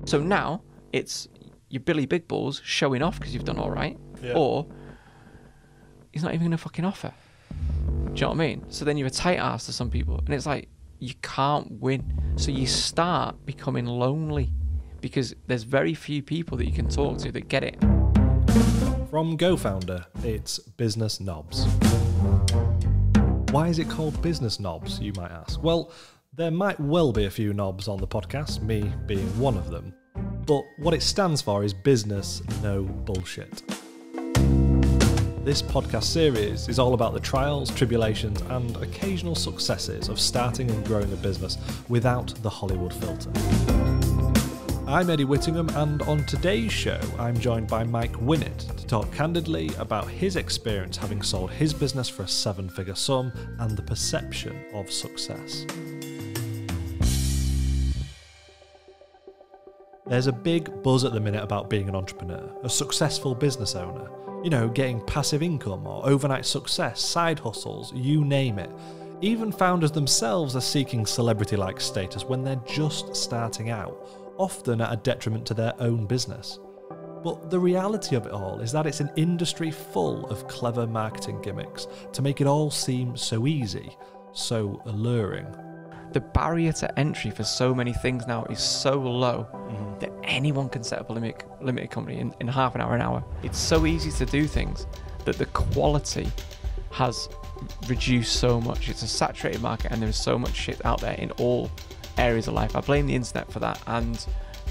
So now it's your Billy Big Balls showing off because you've done all right, Yeah. or he's not even going to fucking offer. Do you know what I mean? So then you're a tight ass to some people, and it's like you can't win. So you start becoming lonely because there's very few people that you can talk to that get it. From GoFounder, it's Business Knobs. Why is it called Business Knobs, you might ask? Well, there might well be a few knobs on the podcast, me being one of them, but what it stands for is Business No Bullshit. This podcast series is all about the trials, tribulations, and occasional successes of starting and growing a business without the Hollywood filter. I'm Eddie Whittingham, and on today's show, I'm joined by Mike Winnet to talk candidly about his experience having sold his business for a 7-figure sum and the perception of success. There's a big buzz at the minute about being an entrepreneur, a successful business owner. You know, getting passive income or overnight success, side hustles, you name it. Even founders themselves are seeking celebrity-like status when they're just starting out, often at a detriment to their own business. But the reality of it all is that it's an industry full of clever marketing gimmicks to make it all seem so easy, so alluring. The barrier to entry for so many things now is so low that anyone can set up a limited company in half an hour. It's so easy to do things that the quality has reduced so much. It's a saturated market and there's so much shit out there in all areas of life. I blame the internet for that and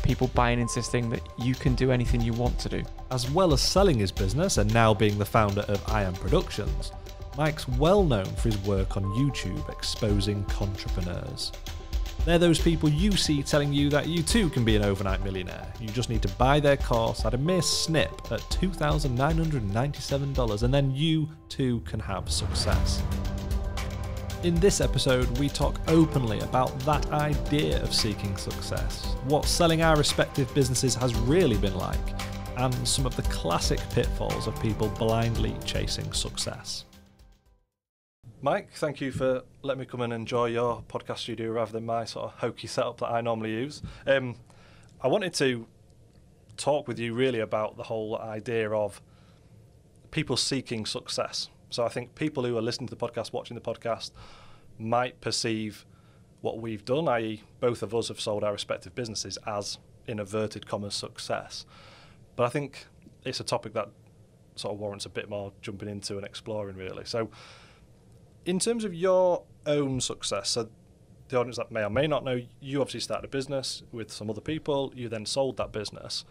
people buying and insisting that you can do anything you want to do. As well as selling his business and now being the founder of IAM Productions, Mike's well known for his work on YouTube exposing Contrepreneurs. They're those people you see telling you that you too can be an overnight millionaire. You just need to buy their course at a mere snip at $2,997 and then you too can have success. In this episode, we talk openly about that idea of seeking success, what selling our respective businesses has really been like, and some of the classic pitfalls of people blindly chasing success. Mike, thank you for letting me come and enjoy your podcast studio rather than my sort of hokey setup that I normally use. I wanted to talk with you really about the whole idea of people seeking success. So I think people who are listening to the podcast, watching the podcast, might perceive what we've done, i.e. both of us have sold our respective businesses, as in inverted commas success. But I think it's a topic that sort of warrants a bit more jumping into and exploring really. So in terms of your own success, so the audience that may or may not know, you obviously started a business with some other people, you then sold that business.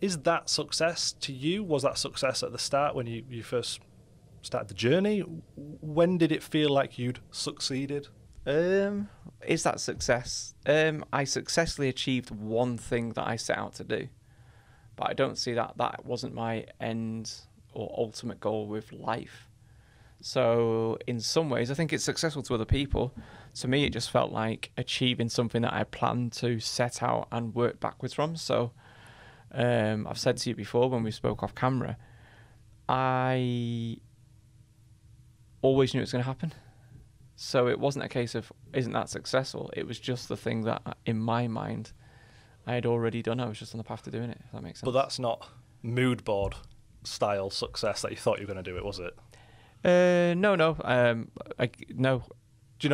Is that success to you? Was that success at the start when you first started the journey? When did it feel like you'd succeeded? Is that success? I successfully achieved one thing that I set out to do, but I don't see that wasn't my end or ultimate goal with life. So in some ways, I think it's successful to other people. To me, it just felt like achieving something that I planned to set out and work backwards from. So I've said to you before when we spoke off camera, I always knew it was going to happen. So it wasn't a case of, isn't that successful? It was just the thing that in my mind I had already done. I was just on the path to doing it, if that makes sense. But that's not mood board style success that you thought you were going to do it, was it? No. No. Do you know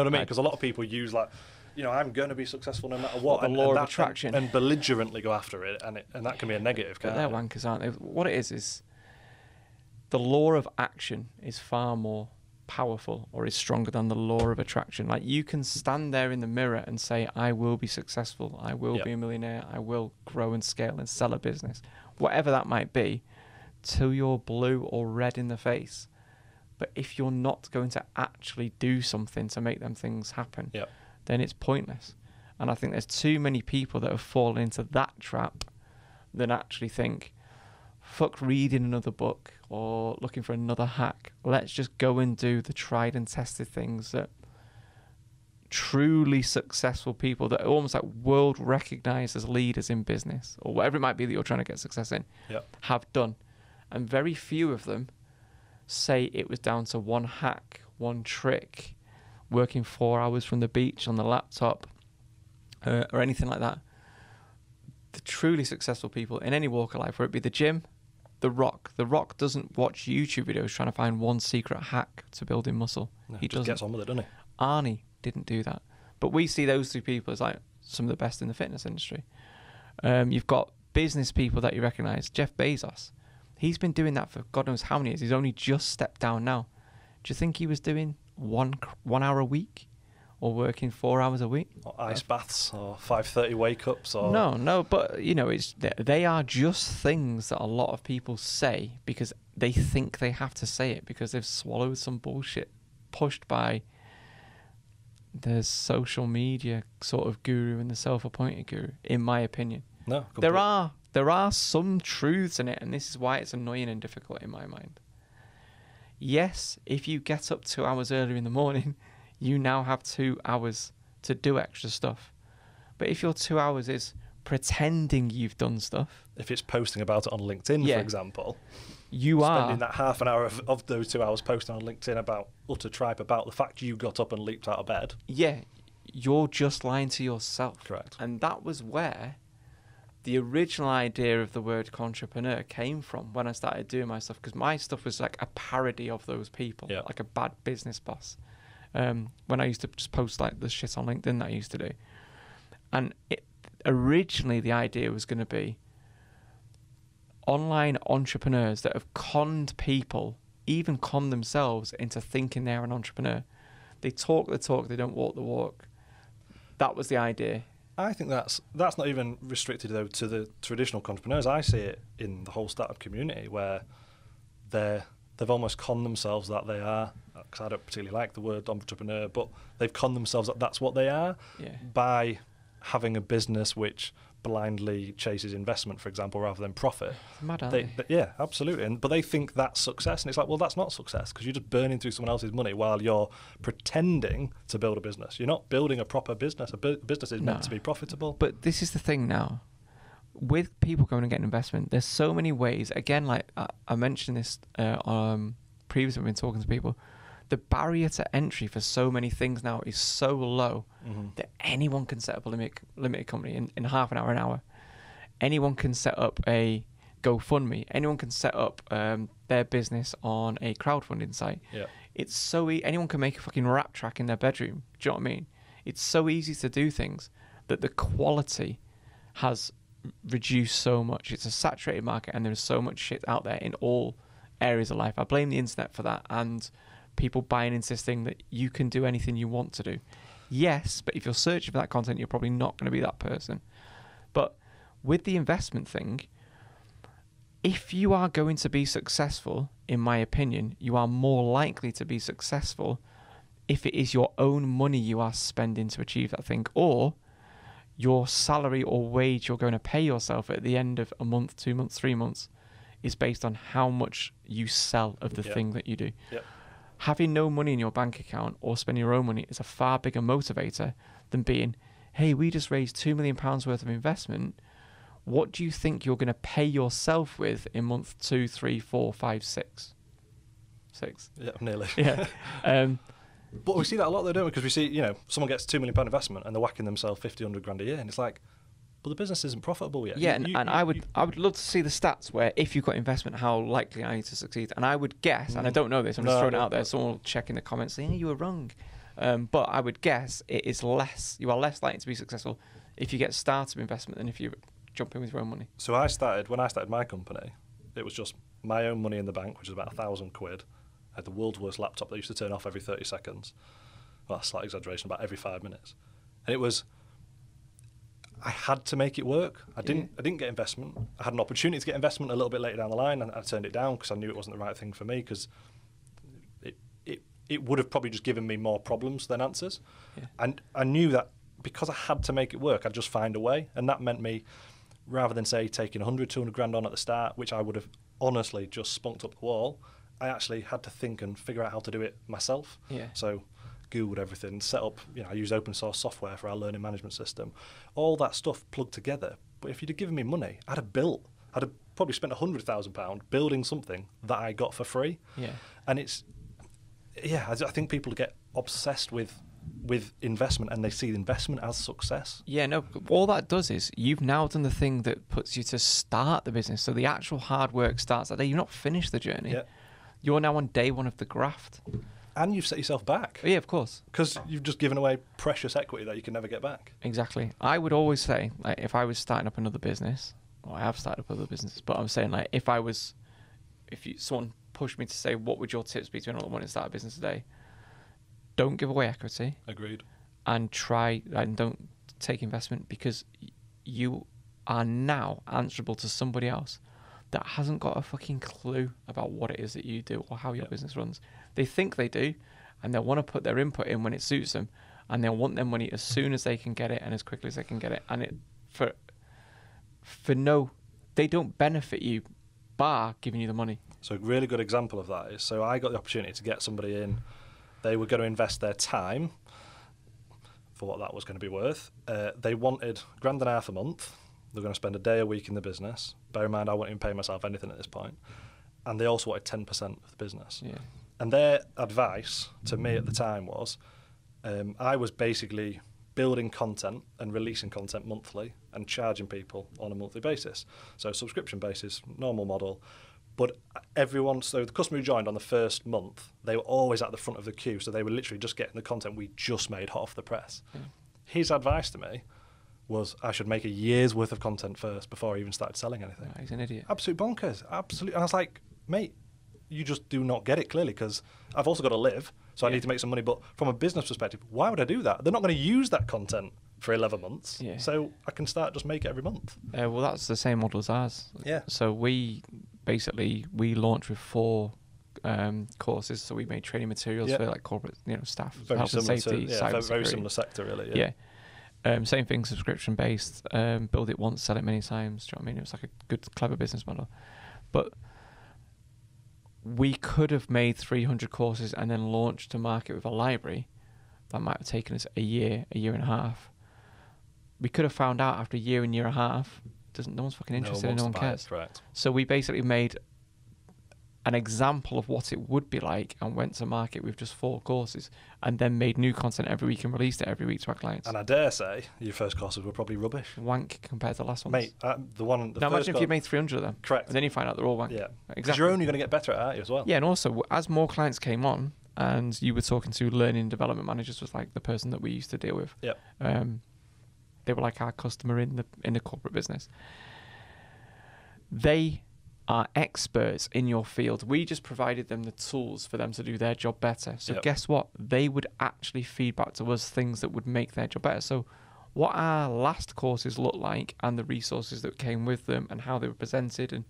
what I mean? Because a lot of people use like, you know, I'm going to be successful no matter what. The law of attraction. And belligerently go after it, and that can be a negative. But they're wankers, aren't they? What it is the law of action is far more powerful or is stronger than the law of attraction. Like you can stand there in the mirror and say, I will be successful. I will be a millionaire. I will grow and scale and sell a business. Whatever that might be, till you're blue or red in the face. But if you're not going to actually do something to make them things happen, then it's pointless. And I think there's too many people that have fallen into that trap than actually think, fuck reading another book or looking for another hack. Let's just go and do the tried and tested things that truly successful people that are almost like world recognized as leaders in business or whatever it might be that you're trying to get success in have done. And very few of them say it was down to one hack, one trick, working 4 hours from the beach on the laptop or anything like that. the truly successful people in any walk of life, whether it be the gym, The Rock. The Rock doesn't watch YouTube videos trying to find one secret hack to building muscle. No, He just doesn't. gets on with it, doesn't he? Arnie didn't do that. But we see those two people as like some of the best in the fitness industry. You've got business people that you recognise. Jeff Bezos. He's been doing that for God knows how many years. He's only just stepped down now. Do you think he was doing 1 hour a week or working 4 hours a week? Or ice baths or 5:30 wake-ups? Or No, but you know, they are just things that a lot of people say because they think they have to say it because they've swallowed some bullshit pushed by the social media sort of guru and the self-appointed guru, in my opinion. No, completely. There are some truths in it, and this is why it's annoying and difficult in my mind. Yes, if you get up 2 hours earlier in the morning, you now have 2 hours to do extra stuff. But if your 2 hours is pretending you've done stuff... If it's posting about it on LinkedIn, for example, you spending that half an hour of those 2 hours posting on LinkedIn about utter tripe about the fact you got up and leaped out of bed. Yeah, you're just lying to yourself. Correct. And that was where the original idea of the word Contrepreneur came from when I started doing my stuff, because my stuff was like a parody of those people, like a bad business boss. When I used to just post like the shit on LinkedIn that I used to do. And originally the idea was going to be online entrepreneurs that have conned people, even conned themselves into thinking they're an entrepreneur. They talk the talk, they don't walk the walk. That was the idea. I think that's not even restricted though to the traditional entrepreneurs. I see it in the whole startup community where they've almost conned themselves that they are, because I don't particularly like the word entrepreneur, but they've conned themselves that that's what they are by having a business which blindly chases investment, for example, rather than profit. Mad, aren't they? Yeah, absolutely. But they think that's success, and it's like, well, that's not success because you're just burning through someone else's money while you're pretending to build a business. You're not building a proper business. A business is meant to be profitable. But this is the thing now. With people going and getting investment, there's so many ways. Again, like I mentioned this previously when talking to people, the barrier to entry for so many things now is so low that anyone can set up a limited company in half an hour. Anyone can set up a GoFundMe. Anyone can set up their business on a crowdfunding site. Yeah. It's so anyone can make a fucking rap track in their bedroom. Do you know what I mean? It's so easy to do things that the quality has reduced so much. It's a saturated market and there's so much shit out there in all areas of life. I blame the internet for that and people buying, insisting that you can do anything you want to do. Yes, but if you're searching for that content, you're probably not going to be that person. But with the investment thing, if you are going to be successful, in my opinion, you are more likely to be successful if it is your own money you are spending to achieve that thing, or your salary or wage you're going to pay yourself at the end of a month, 2 months, 3 months is based on how much you sell of the thing that you do. Yep. Having no money in your bank account or spending your own money is a far bigger motivator than being, hey, we just raised £2 million worth of investment. What do you think you're going to pay yourself with in month 2, 3, 4, 5, 6? 6. Yeah, nearly. Yeah. But we see that a lot though, don't we? Because we see, someone gets £2 million investment and they're whacking themselves 50, 100 grand a year, and it's like, but the business isn't profitable yet. Yeah, I would love to see the stats where if you've got investment, how likely are you to succeed? And I would guess, and I don't know this, I'm just throwing it out there, someone will check in the comments saying, you were wrong. But I would guess you are less likely to be successful if you get startup investment than if you jump in with your own money. So when I started my company, it was just my own money in the bank, which was about £1,000. I had the world's worst laptop that used to turn off every 30 seconds. Well, slight exaggeration, about every 5 minutes. And it was, I had to make it work. I didn't get investment. I had an opportunity to get investment a little bit later down the line, and I turned it down because I knew it wasn't the right thing for me, because it would have probably just given me more problems than answers. Yeah. And I knew that because I had to make it work, I'd just find a way. And that meant me, rather than say taking 100, 200 grand on at the start, which I would have honestly just spunked up the wall, I actually had to think and figure out how to do it myself. Yeah. So Googled everything, set up, I use open source software for our learning management system, all that stuff plugged together. But if you'd have given me money, I'd have probably spent £100,000 building something that I got for free. Yeah. And I think people get obsessed with with investment, and they see the investment as success. Yeah, no, all that does is you've now done the thing that puts you to start the business. So the actual hard work starts that day. You've not finished the journey. Yeah. You're now on day one of the graft. And you've set yourself back. Yeah, of course. Because you've just given away precious equity that you can never get back. Exactly. I would always say, like, if I was starting up another business, or I have started up other businesses, but I'm saying, like, if someone pushed me to say, what would your tips be to anyone wanting to start a business today? Don't give away equity. Agreed. And don't take investment, because you are now answerable to somebody else that hasn't got a fucking clue about what it is that you do or how your business runs. They think they do, and they'll want to put their input in when it suits them, and they'll want their money as soon as they can get it and as quickly as they can get it. And they don't benefit you bar giving you the money. So a really good example of that is, so I got the opportunity to get somebody in. They were going to invest their time for what that was going to be worth. They wanted $1,500 a month. They're going to spend a day a week in the business. Bear in mind, I wouldn't even pay myself anything at this point. And they also wanted 10% of the business. Yeah. And their advice to me at the time was, I was basically building content and releasing content monthly and charging people on a monthly basis. So subscription basis, normal model. But so the customer who joined on the first month, they were always at the front of the queue. So they were literally just getting the content we just made hot off the press. Yeah. His advice to me was I should make a year's worth of content first before I even started selling anything. Oh, he's an idiot. Absolute bonkers. Absolutely. And I was like, mate, you just do not get it clearly, because I've also got to live, so I need to make some money. But from a business perspective, why would I do that? They're not going to use that content for 11 months. Yeah. So I can start just make it every month. Well, that's the same model as ours. Yeah. So we launched with 4 courses. So we made training materials for like corporate, staff, health and safety, very similar sector, really. Yeah. Same thing, subscription based. Build it once, sell it many times. Do you know what I mean? It was like a good, clever business model. But we could have made 300 courses and then launched to market with a library. That might have taken us a year and a half. We could have found out after a year and a half, no one's fucking interested, no one cares. Correct. So we basically made an example of what it would be like and went to market with just 4 courses, and then made new content every week and released it every week to our clients. And I dare say your first courses were probably rubbish. Wank compared to the last ones. Mate, now imagine if you made 300 of them. Correct. And then you find out they're all wank. Yeah. Exactly. Because you're only going to get better at it, aren't you, as well? Yeah, and also, as more clients came on, and you were talking to learning and development managers, was like the person that we used to deal with. Yeah. They were like our customer in the corporate business. They are experts in your field. We just provided them the tools for them to do their job better. So guess what? They would actually feed back to us things that would make their job better. So what our last courses look like, and the resources that came with them, and how they were presented,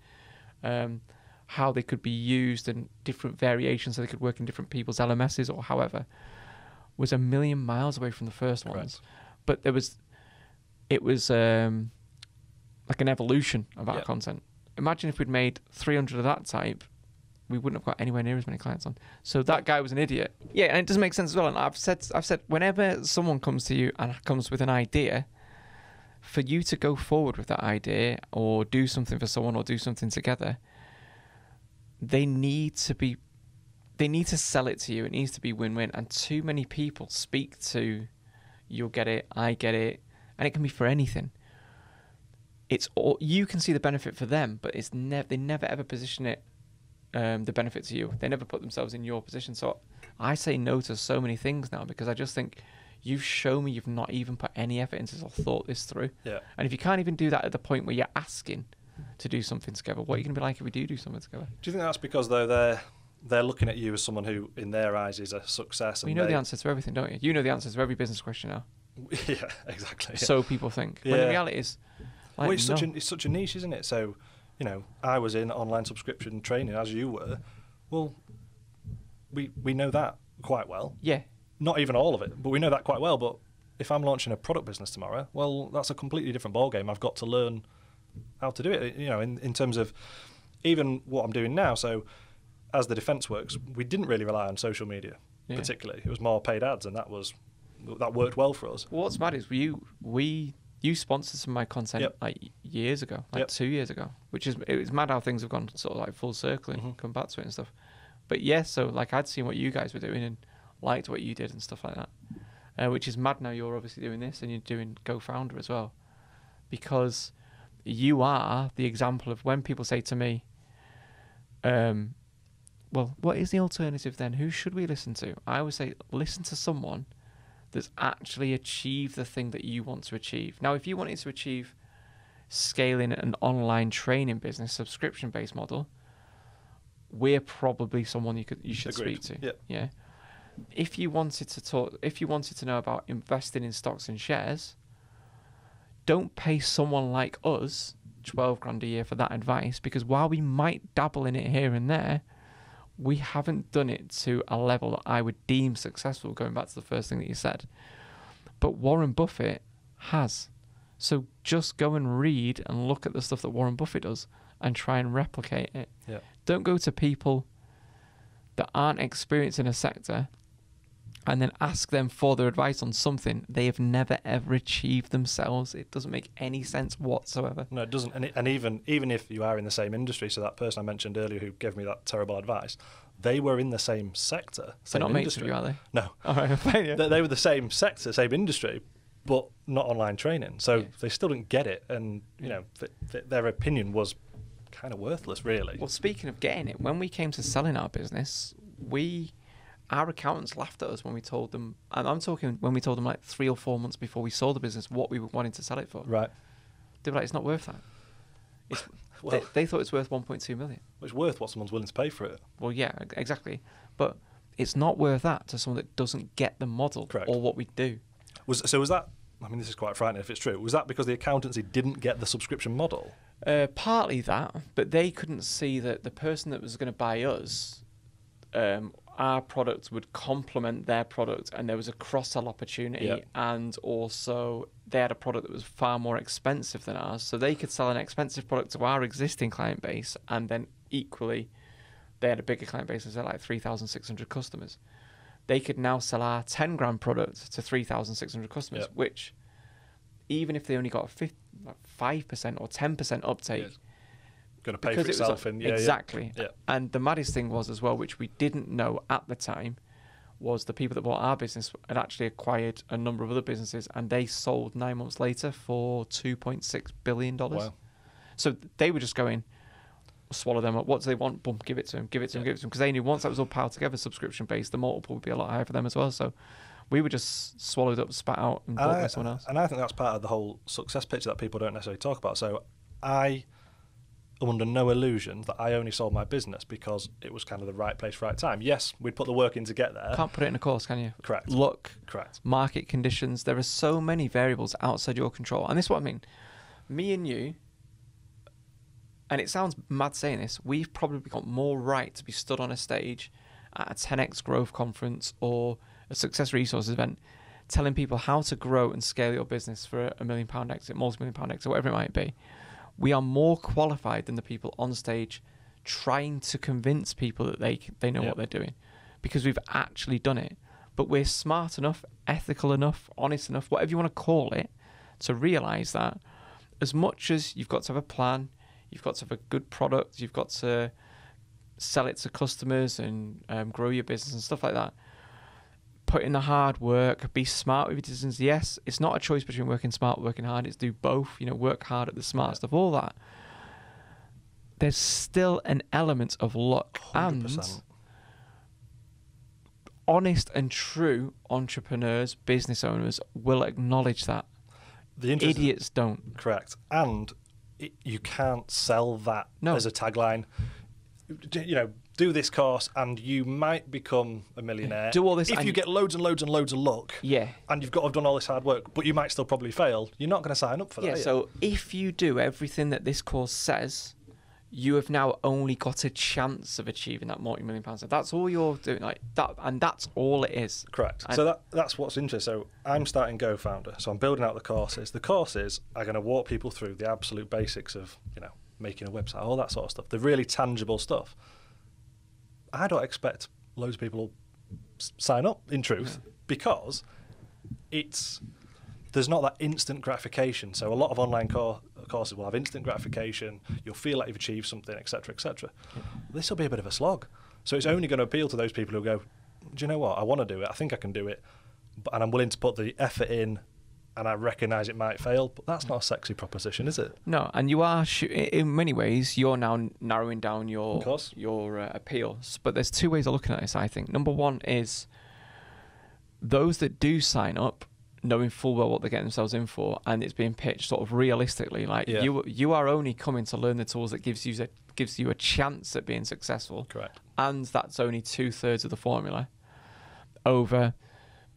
and how they could be used, and different variations so they could work in different people's LMSs or however, was a million miles away from the first ones. But it was like an evolution of our content. Imagine if we'd made 300 of that type, we wouldn't have got anywhere near as many clients on. So that guy was an idiot. Yeah, and it doesn't make sense as well. And I've said whenever someone comes to you and comes with an idea, for you to go forward with that idea or do something for someone or do something together, they need to sell it to you. It needs to be win-win. And too many people speak to, you'll get it, I get it, and it can be for anything. It's all, you can see the benefit for them, but they never ever position it the benefit to you. They never put themselves in your position. So I say no to so many things now, because I just think you've shown me you've not even put any effort into or thought this through. Yeah. And if you can't even do that at the point where you're asking to do something together, what are you going to be like if we do something together? Do you think that's because though they're looking at you as someone who, in their eyes, is a success? Well, you know the answer to everything, don't you? You know the answer to every business question now. Yeah, exactly. Yeah. So people think. When the reality is, well, it's such a niche, isn't it? So, I was in online subscription training, as you were. Well, we know that quite well. Yeah. Not even all of it, but we know that quite well. But if I'm launching a product business tomorrow, well, that's a completely different ballgame. I've got to learn how to do it, in terms of even what I'm doing now. So as the defence works, we didn't really rely on social media particularly. It was more paid ads, and that worked well for us. Well, what's mad is you sponsored some of my content like years ago, 2 years ago, it was mad how things have gone sort of like full circle and come back to it and stuff. But so like I'd seen what you guys were doing and liked what you did and stuff like that. which is mad now you're obviously doing this and you're doing GoFounder as well. Because you are the example of when people say to me, well, what is the alternative then? Who should we listen to? I always say, listen to someone that's actually achieved the thing that you want to achieve. Now, if you wanted to achieve scaling an online training business, subscription-based model, we're probably someone you should Agreed. speak to. Yep. Yeah. If you wanted to know about investing in stocks and shares, don't pay someone like us 12 grand a year for that advice, because while we might dabble in it here and there, we haven't done it to a level that I would deem successful, going back to the first thing that you said. But Warren Buffett has. So just go and read and look at the stuff that Warren Buffett does and try and replicate it. Yeah. Don't go to people that aren't experienced in a sector and then ask them for their advice on something they have never ever achieved themselves. It doesn't make any sense whatsoever. No, it doesn't. And even if you are in the same industry, so that person I mentioned earlier who gave me that terrible advice, they were in the same sector, They're same not mates industry. with you, are they? No. All right, fine, yeah. They were the same sector, same industry, but not online training. So Yeah. they still didn't get it, and their opinion was kind of worthless, really. Well, speaking of getting it, when we came to selling our business, our accountants laughed at us when we told them, and I'm talking when we told them like 3 or 4 months before we sold the business what we were wanting to sell it for. Right. They were like, it's not worth that. Well, They thought it's worth 1.2 million. it's worth what someone's willing to pay for it. Well, yeah, exactly. But it's not worth that to someone that doesn't get the model. Correct. Or what we do. Was that, I mean, this is quite frightening if it's true, was that because the accountancy didn't get the subscription model? Partly that, but they couldn't see that the person that was going to buy us, our product would complement their product, and there was a cross-sell opportunity. Yep. And also they had a product that was far more expensive than ours, so they could sell an expensive product to our existing client base, and then equally they had a bigger client base, they're like 3,600 customers. They could now sell our 10 grand product to 3,600 customers. Yep. Which, even if they only got a 5% or 10% uptake, Yes. Going to pay for itself. Exactly. Yeah. And the maddest thing was as well, which we didn't know at the time, was the people that bought our business had actually acquired a number of other businesses, and they sold 9 months later for $2.6 billion. Wow. So they were just going, swallow them up. What do they want? Boom, give it to them, give it to them, give it to them. Because they knew once that was all piled together, subscription-based, the multiple would be a lot higher for them as well. So we were just swallowed up, spat out, and bought by someone else. And I think that's part of the whole success picture that people don't necessarily talk about. So I am under no illusion that I only sold my business because it was kind of the right place, right time. Yes, we'd put the work in to get there. Can't put it in a course, can you? Correct. Luck. Correct. Market conditions. There are so many variables outside your control. And this is what I mean. Me and you, and it sounds mad saying this, we've probably got more right to be stood on a stage at a 10x growth conference or a success resources event telling people how to grow and scale your business for £1 million exit, multi-million pound exit, whatever it might be. We are more qualified than the people on stage trying to convince people that they know what they're doing, because we've actually done it. But we're smart enough, ethical enough, honest enough, whatever you want to call it, to realise that as much as you've got to have a plan, you've got to have a good product, you've got to sell it to customers and grow your business and stuff like that, put in the hard work, be smart with your decisions. Yes, it's not a choice between working smart and working hard. It's do both. Work hard at the smart stuff, all that. There's still an element of luck. 100%. And honest and true entrepreneurs, business owners will acknowledge that. Idiots don't. Correct. And you can't sell that as a tagline. Do this course and you might become a millionaire. Do all this if you get loads and loads and loads of luck. Yeah. And you've got to have done all this hard work, but you might still probably fail. You're not going to sign up for that. Yeah. So if you do everything that this course says, you have now only got a chance of achieving that multi-million pounds. That's all you're doing, like that, and that's all it is. Correct. And so that's what's interesting. So I'm starting GoFounder. So I'm building out the courses. The courses are going to walk people through the absolute basics of making a website, all that sort of stuff. The really tangible stuff. I don't expect loads of people will sign up, in truth, because there's not that instant gratification. So a lot of online courses will have instant gratification. You'll feel like you've achieved something, etc., etc. Yeah. This will be a bit of a slog. So it's only going to appeal to those people who go, do you know what? I want to do it. I think I can do it. and I'm willing to put the effort in, and I recognise it might fail, but that's not a sexy proposition, is it? No, and you are, in many ways, you're now narrowing down your appeals. But there's two ways of looking at this, I think. Number one is those that do sign up, knowing full well what they're getting themselves in for, and it's being pitched sort of realistically, like you are only coming to learn the tools that gives you a chance at being successful. Correct. And that's only 2/3 of the formula. Over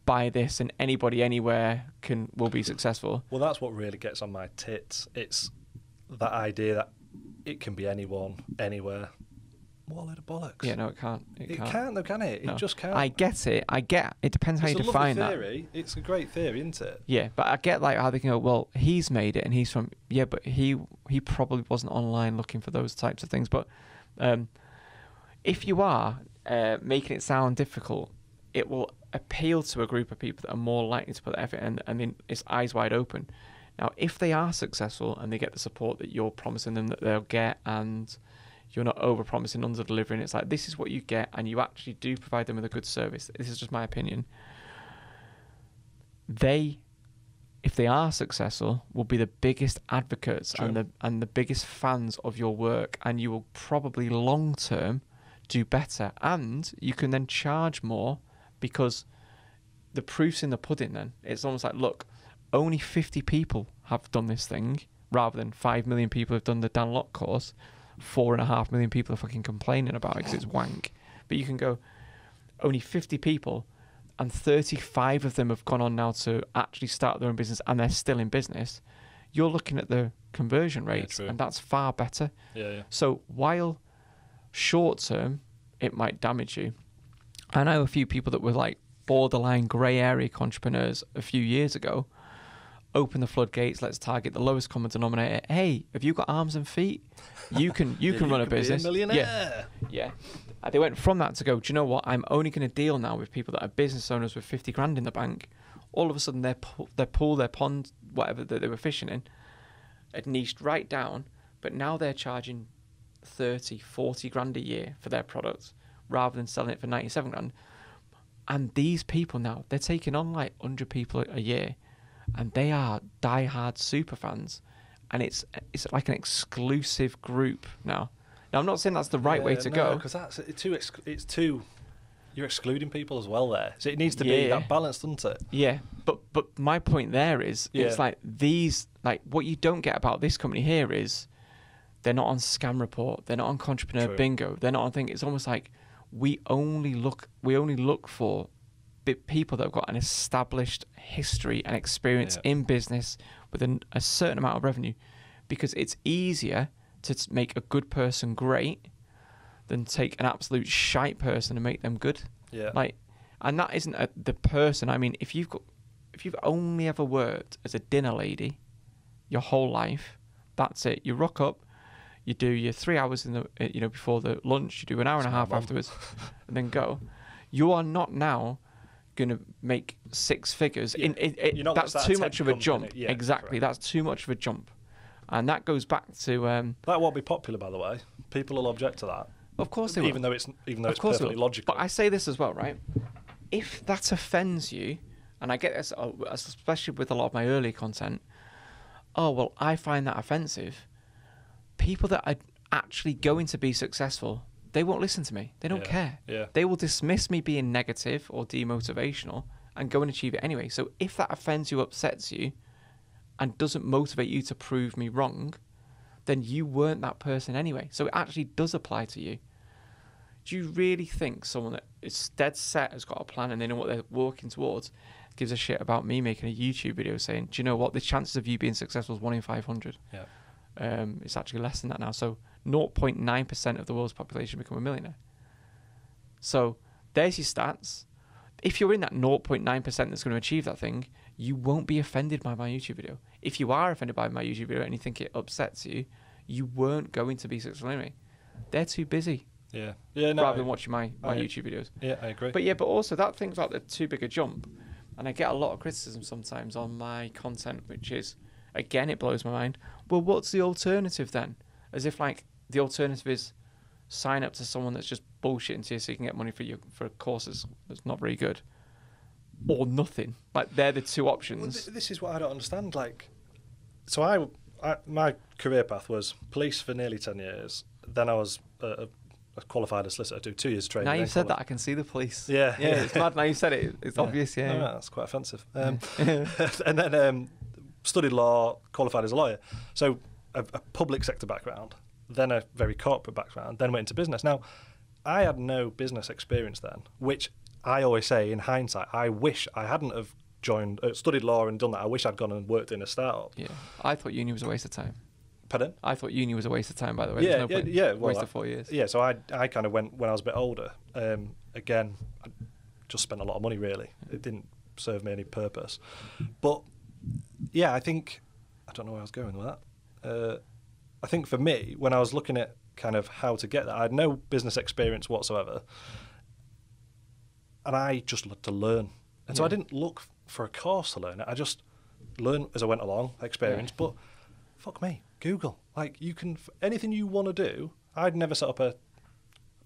buy this and anybody anywhere will be successful. Well, that's what really gets on my tits. It's that idea that it can be anyone, anywhere. What a load of bollocks. Yeah, no, it can't. It can't though, can it? No. It just can't. I get it. It depends how you define that. It's a lovely theory. It's a great theory, isn't it? Yeah, but I get like how they can go, well, he's made it and he's from, yeah, but he probably wasn't online looking for those types of things. But if you are making it sound difficult, it will appeal to a group of people that are more likely to put the effort in, and then it's eyes wide open. Now, if they are successful and they get the support that you're promising them that they'll get, and you're not over-promising, under-delivering, it's like, this is what you get, and you actually do provide them with a good service. This is just my opinion. If they are successful, will be the biggest advocates and the biggest fans of your work, and you will probably long-term do better. And you can then charge more, because the proof's in the pudding then. It's almost like, look, only 50 people have done this thing, rather than 5 million people have done the Dan Locke course. 4.5 million people are fucking complaining about it because it's wank. But you can go, only 50 people, and 35 of them have gone on now to actually start their own business, and they're still in business. You're looking at the conversion rates, and that's far better. Yeah. So while short term it might damage you, I know a few people that were like borderline grey area entrepreneurs a few years ago. Open the floodgates, let's target the lowest common denominator. Hey, have you got arms and feet? You can run a business. Be a millionaire. Yeah. They went from that to go, do you know what? I'm only going to deal now with people that are business owners with 50 grand in the bank. All of a sudden, their pool, their pond, whatever that they were fishing in, had niched right down. But now they're charging 30, 40 grand a year for their products, rather than selling it for 97 grand. And these people now, they're taking on like 100 people a year, and they are diehard super fans, and it's like an exclusive group now. Now, I'm not saying that's the right way to go, because it's too. You're excluding people as well there, so it needs to be that balance, doesn't it? Yeah, but my point there is, it's like these, like what you don't get about this company here is they're not on Scam Report, they're not on Contrepreneur Bingo, they're not on thing. It's almost like we only look for people that have got an established history and experience in business with a certain amount of revenue, because it's easier to make a good person great than take an absolute shite person and make them good. Yeah. Like, and that isn't the person. I mean, if you've only ever worked as a dinner lady your whole life, that's it. You rock up, you do your 3 hours in the before the lunch, you do an hour and a half afterwards, and then go. You are not now going to make six figures. That's too much of a jump. Yeah, exactly. Correct. That's too much of a jump. And that goes back to that won't be popular, by the way. People will object to that. Of course they will. Even though it's perfectly logical. But I say this as well, right? If that offends you, and I get this, especially with a lot of my early content, I find that offensive. People that are actually going to be successful, they won't listen to me. They don't care. Yeah. They will dismiss me being negative or demotivational and go and achieve it anyway. So if that offends you, upsets you, and doesn't motivate you to prove me wrong, then you weren't that person anyway. So it actually does apply to you. Do you really think someone that is dead set, has got a plan, and they know what they're working towards, gives a shit about me making a YouTube video saying, do you know what, the chances of you being successful is 1 in 500? Yeah. It's actually less than that now. So 0.9% of the world's population become a millionaire. So there's your stats. If you're in that 0.9% that's going to achieve that thing, you won't be offended by my YouTube video. If you are offended by my YouTube video and you think it upsets you, you weren't going to be successful anyway. They're too busy. Yeah. Rather than watching my YouTube videos. Yeah, I agree. But also that thing's like the too big a jump. And I get a lot of criticism sometimes on my content, which is, again, it blows my mind. Well, what's the alternative then? As if like the alternative is sign up to someone that's just bullshitting to you so you can get money for a course that's not very good. or nothing. Like, they're the two options. Well, this is what I don't understand. Like, so my career path was police for nearly 10 years. Then I was qualified as solicitor, do 2 years training. Now you've said that, I can see the police. Yeah. It's mad. Now you said it, it's obvious. Yeah, no, that's quite offensive. And then studied law, qualified as a lawyer. So a public sector background, then a very corporate background, then went into business. Now, I had no business experience then, which I always say in hindsight, I wish I hadn't have studied law and done that. I wish I'd gone and worked in a startup. Yeah, I thought uni was a waste of time. Pardon? I thought uni was a waste of time, by the way. Waste of 4 years. Yeah, so I kind of went when I was a bit older. Again, I just spent a lot of money, really. It didn't serve me any purpose. But, yeah, I don't know where I was going with that. I think for me, when I was looking at kind of how to get there, I had no business experience whatsoever. And I just had to learn. And so I didn't look for a course to learn it. I just learned as I went along, experience. Yeah. But fuck me, Google. Like, you can, anything you want to do. I'd never set up a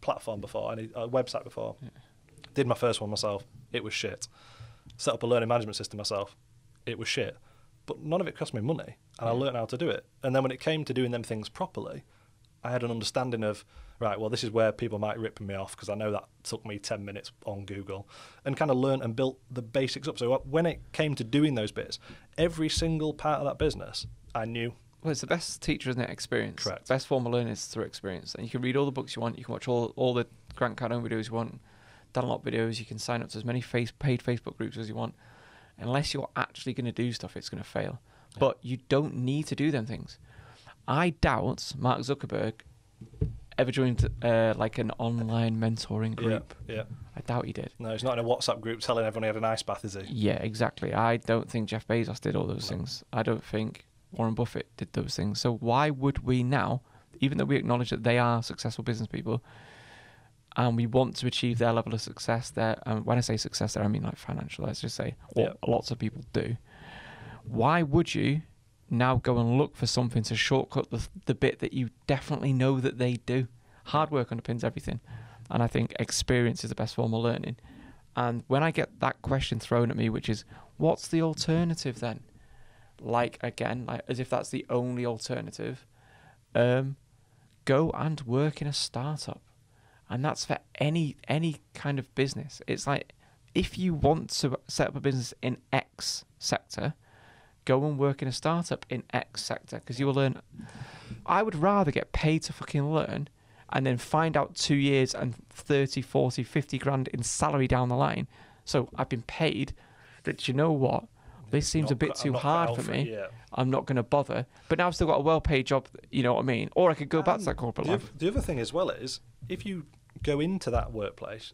platform before, a website before. Yeah. Did my first one myself. It was shit. Set up a learning management system myself. It was shit. But none of it cost me money. And I learned how to do it. And then when it came to doing them things properly, I had an understanding of, right, well, this is where people might rip me off because I know that took me 10 minutes on Google, and kind of learned and built the basics up. So when it came to doing those bits, every single part of that business, I knew. Well, it's the best teacher, isn't it? Experience. Correct. Best form of learning is through experience. And you can read all the books you want. You can watch all the Grant Cardone videos you want, Dunlop videos. You can sign up to as many paid Facebook groups as you want. Unless you're actually going to do stuff, it's going to fail. Yeah. But you don't need to do them things. I doubt Mark Zuckerberg ever joined like an online mentoring group. Yeah. I doubt he did. No, he's not in a WhatsApp group telling everyone he had an ice bath, is he? Yeah, exactly. I don't think Jeff Bezos did all those things. I don't think Warren Buffett did those things. So why would we now, even though we acknowledge that they are successful business people and we want to achieve their level of success there, when I say success there, I mean like financial, let's just say, lots of people do. Why would you now go and look for something to shortcut the bit that you definitely know that they do? Hard work underpins everything. And I think experience is the best form of learning. And when I get that question thrown at me, which is, what's the alternative then? Like, again, like as if that's the only alternative, go and work in a startup. And that's for any kind of business. It's like, if you want to set up a business in X sector, go and work in a startup in X sector, because you will learn. I would rather get paid to fucking learn and then find out 2 years and 30, 40, 50 grand in salary down the line. So I've been paid that, you know what, this seems a bit too hard for me. I'm not going to bother. But now I've still got a well-paid job, you know what I mean? Or I could go back to that corporate life. The other thing as well is, if you go into that workplace,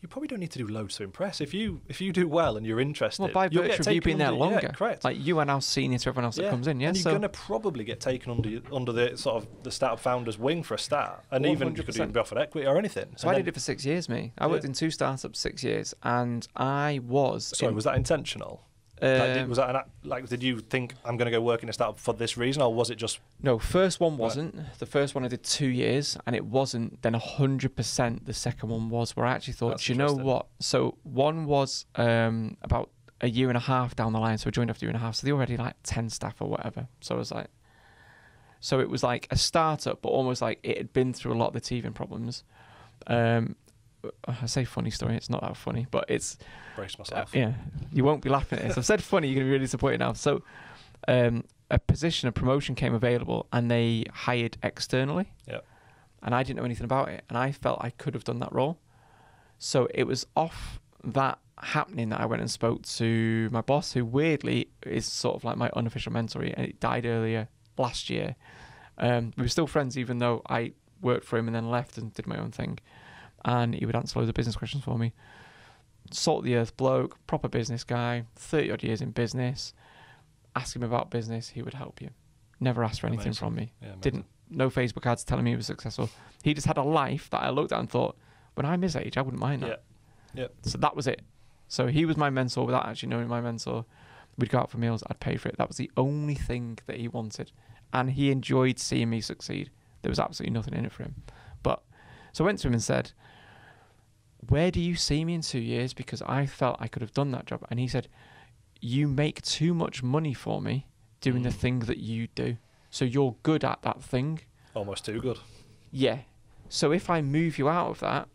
you probably don't need to do loads to impress. If you do well and you're interested, well, by virtue of you being there longer, yeah, correct. Like you are now senior to everyone else that comes in, and you're going to probably get taken under the sort of the startup founder's wing for a start, and 100%. Even you could even be offered equity or anything. So I did it for 6 years, me. I worked in 2 startups 6 years, and I was. Sorry, was that intentional? Was that did you think I'm going to go work in a startup for this reason, or was it just? No, first one wasn't. Right. The first one I did 2 years, and it wasn't. Then 100% the second one was. Where I actually thought, do you know what? So one was about a year and a half down the line. So I joined after a year and a half. So they already like 10 staff or whatever. So I was like, so it was like a startup, but almost like it had been through a lot of the teething problems. I say funny story, it's not that funny, but it's... Brace myself. Yeah, you won't be laughing at this. I've said funny, you're going to be really disappointed now. So a promotion came available and they hired externally. Yeah. And I didn't know anything about it. And I felt I could have done that role. So it was off that happening that I went and spoke to my boss, who weirdly is sort of like my unofficial mentor, and it died earlier last year. We were still friends, even though I worked for him and then left and did my own thing. And he would answer loads of business questions for me. Salt of the earth bloke, proper business guy, 30 odd years in business. Ask him about business, he would help you. Never asked for anything from me. Yeah, no Facebook ads telling me he was successful. He just had a life that I looked at and thought, when I'm his age, I wouldn't mind that. Yeah. So that was it. So he was my mentor without actually knowing my mentor. We'd go out for meals, I'd pay for it. That was the only thing that he wanted. And he enjoyed seeing me succeed. There was absolutely nothing in it for him. So I went to him and said, where do you see me in 2 years? Because I felt I could have done that job. And he said, you make too much money for me doing the thing that you do. So you're good at that thing. Almost too good. Yeah. So if I move you out of that,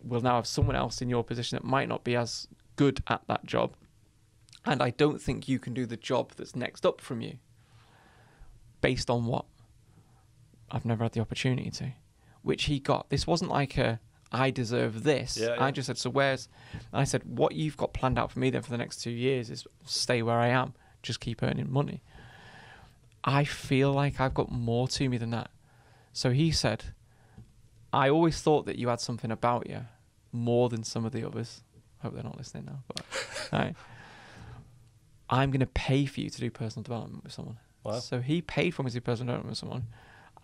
we'll now have someone else in your position that might not be as good at that job. And I don't think you can do the job that's next up from you. Based on what? I've never had the opportunity to. Which he got. This wasn't like I deserve this. Yeah. I just said, so where's... And I said, what you've got planned out for me then for the next 2 years is stay where I am. Just keep earning money. I feel like I've got more to me than that. So he said, I always thought that you had something about you more than some of the others. Hope they're not listening now. But right. I'm going to pay for you to do personal development with someone. Wow. So he paid for me to do personal development with someone.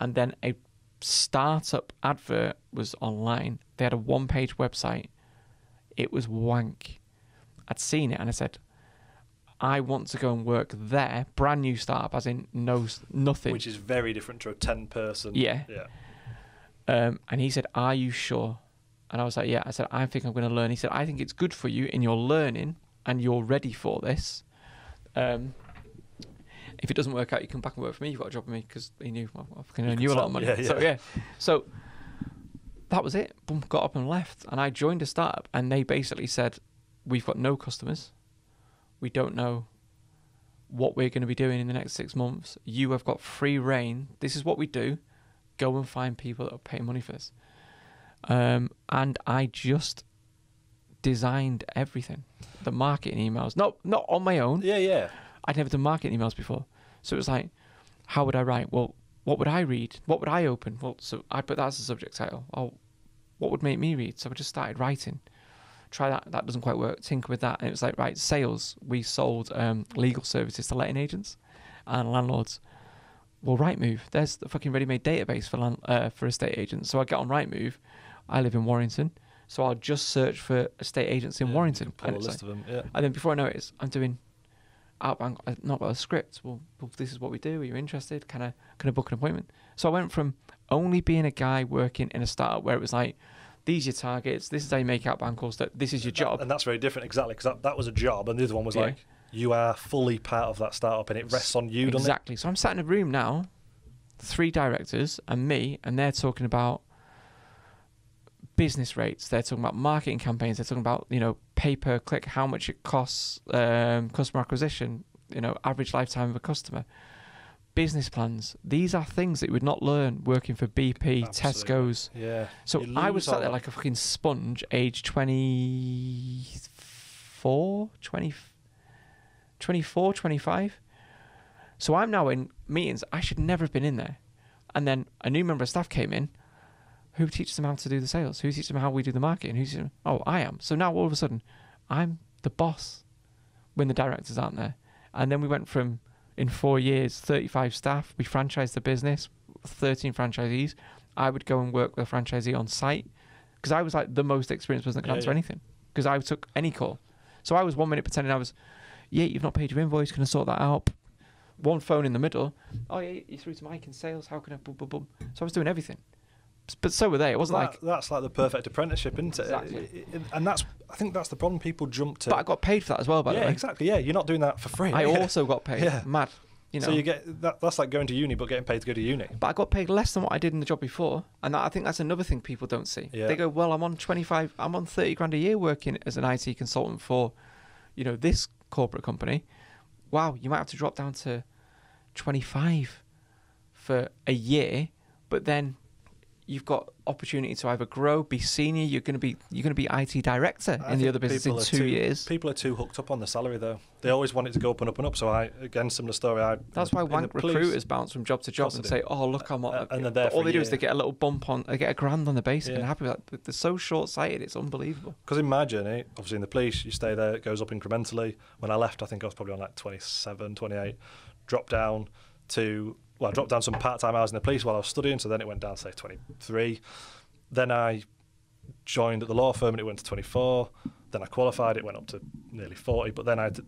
And then a startup advert was online. They had a one-page website. It was wank. I'd seen it and I said, I want to go and work there. Brand new startup, as in nothing. Which is very different to a 10-person. Yeah. Yeah. And he said, are you sure? And I was like, yeah. I said, I think I'm going to learn. He said, I think it's good for you in your learning and you're ready for this. If it doesn't work out, you come back and work for me. You've got a job with me, because he knew I knew a lot of money. Yeah, yeah. So yeah, so that was it. Boom, got up and left, and I joined a startup, and they basically said, "We've got no customers. We don't know what we're going to be doing in the next 6 months. You have got free reign. This is what we do. Go and find people that will pay money for this." And I just designed everything, the marketing emails, not on my own. Yeah. I'd never done marketing emails before. So it was like, how would I write? Well, what would I read? What would I open? Well, so I put that as a subject title. Oh, what would make me read? So I just started writing. Try that. That doesn't quite work. Tinker with that. And it was like, right, sales. We sold legal services to letting agents and landlords. Well, Rightmove. There's the fucking ready-made database for estate agents. So I get on Rightmove. I live in Warrington. So I'll just search for estate agents in Warrington. Pull a list of them. Yeah. And then before I know it, I'm doing outbound. I've not got a script. Well, this is what we do. Are you interested? Can I book an appointment? So I went from only being a guy working in a startup where it was like, these are your targets. This is how you make outbound calls. This is your job. And that's very different, exactly, because that was a job, and the other one was like, you are fully part of that startup, and it rests on you, doesn't it? Exactly. So I'm sat in a room now, 3 directors and me, and they're talking about business rates. They're talking about marketing campaigns. They're talking about, pay per click, how much it costs, customer acquisition, average lifetime of a customer, business plans. These are things that you would not learn working for BP, Absolutely. Tesco's. Yeah. So I was sat there like a fucking sponge, age 24, 25. So I'm now in meetings. I should never have been in there. And then a new member of staff came in. Who teaches them how to do the sales? Who teaches them how we do the marketing? Who teaches them? Oh, I am. So now all of a sudden, I'm the boss when the directors aren't there. And then we went from, in 4 years, 35 staff. We franchised the business, 13 franchisees. I would go and work with a franchisee on site because I was like the most experienced person that could answer anything because I took any call. So I was 1 minute pretending I was, you've not paid your invoice. Can I sort that out? One phone in the middle. Oh, yeah, you're through to Mike in sales. How can I? Boom, boom, boom. So I was doing everything. But so were they. It wasn't that's like the perfect apprenticeship, isn't it? Exactly. And I think that's the problem. People jump to. But I got paid for that as well, by the way. Yeah, exactly. Yeah, you're not doing that for free. I also got paid. Yeah. Mad. So you get that's like going to uni, but getting paid to go to uni. But I got paid less than what I did in the job before, and I think that's another thing people don't see. Yeah. They go, well, I'm on 30 grand a year working as an IT consultant for, this corporate company. Wow, you might have to drop down to 25 for a year, but then you've got opportunity to either grow, be senior. You're going to be IT director in the other business in 2 years. People are too hooked up on the salary though. They always want it to go up and up and up. So similar story. That's why wank recruiters bounce from job to job and say, "Oh, look, I'm on." And they're all they do is they get a little bump on, they get a grand on the basic and happy with that. They're so short-sighted, it's unbelievable. Because in my journey, obviously in the police, you stay there, it goes up incrementally. When I left, I think I was probably on like 27, 28. Dropped down some part-time hours in the police while I was studying, so then it went down to say 23. Then I joined at the law firm and it went to 24. Then I qualified, it went up to nearly 40. But then I'd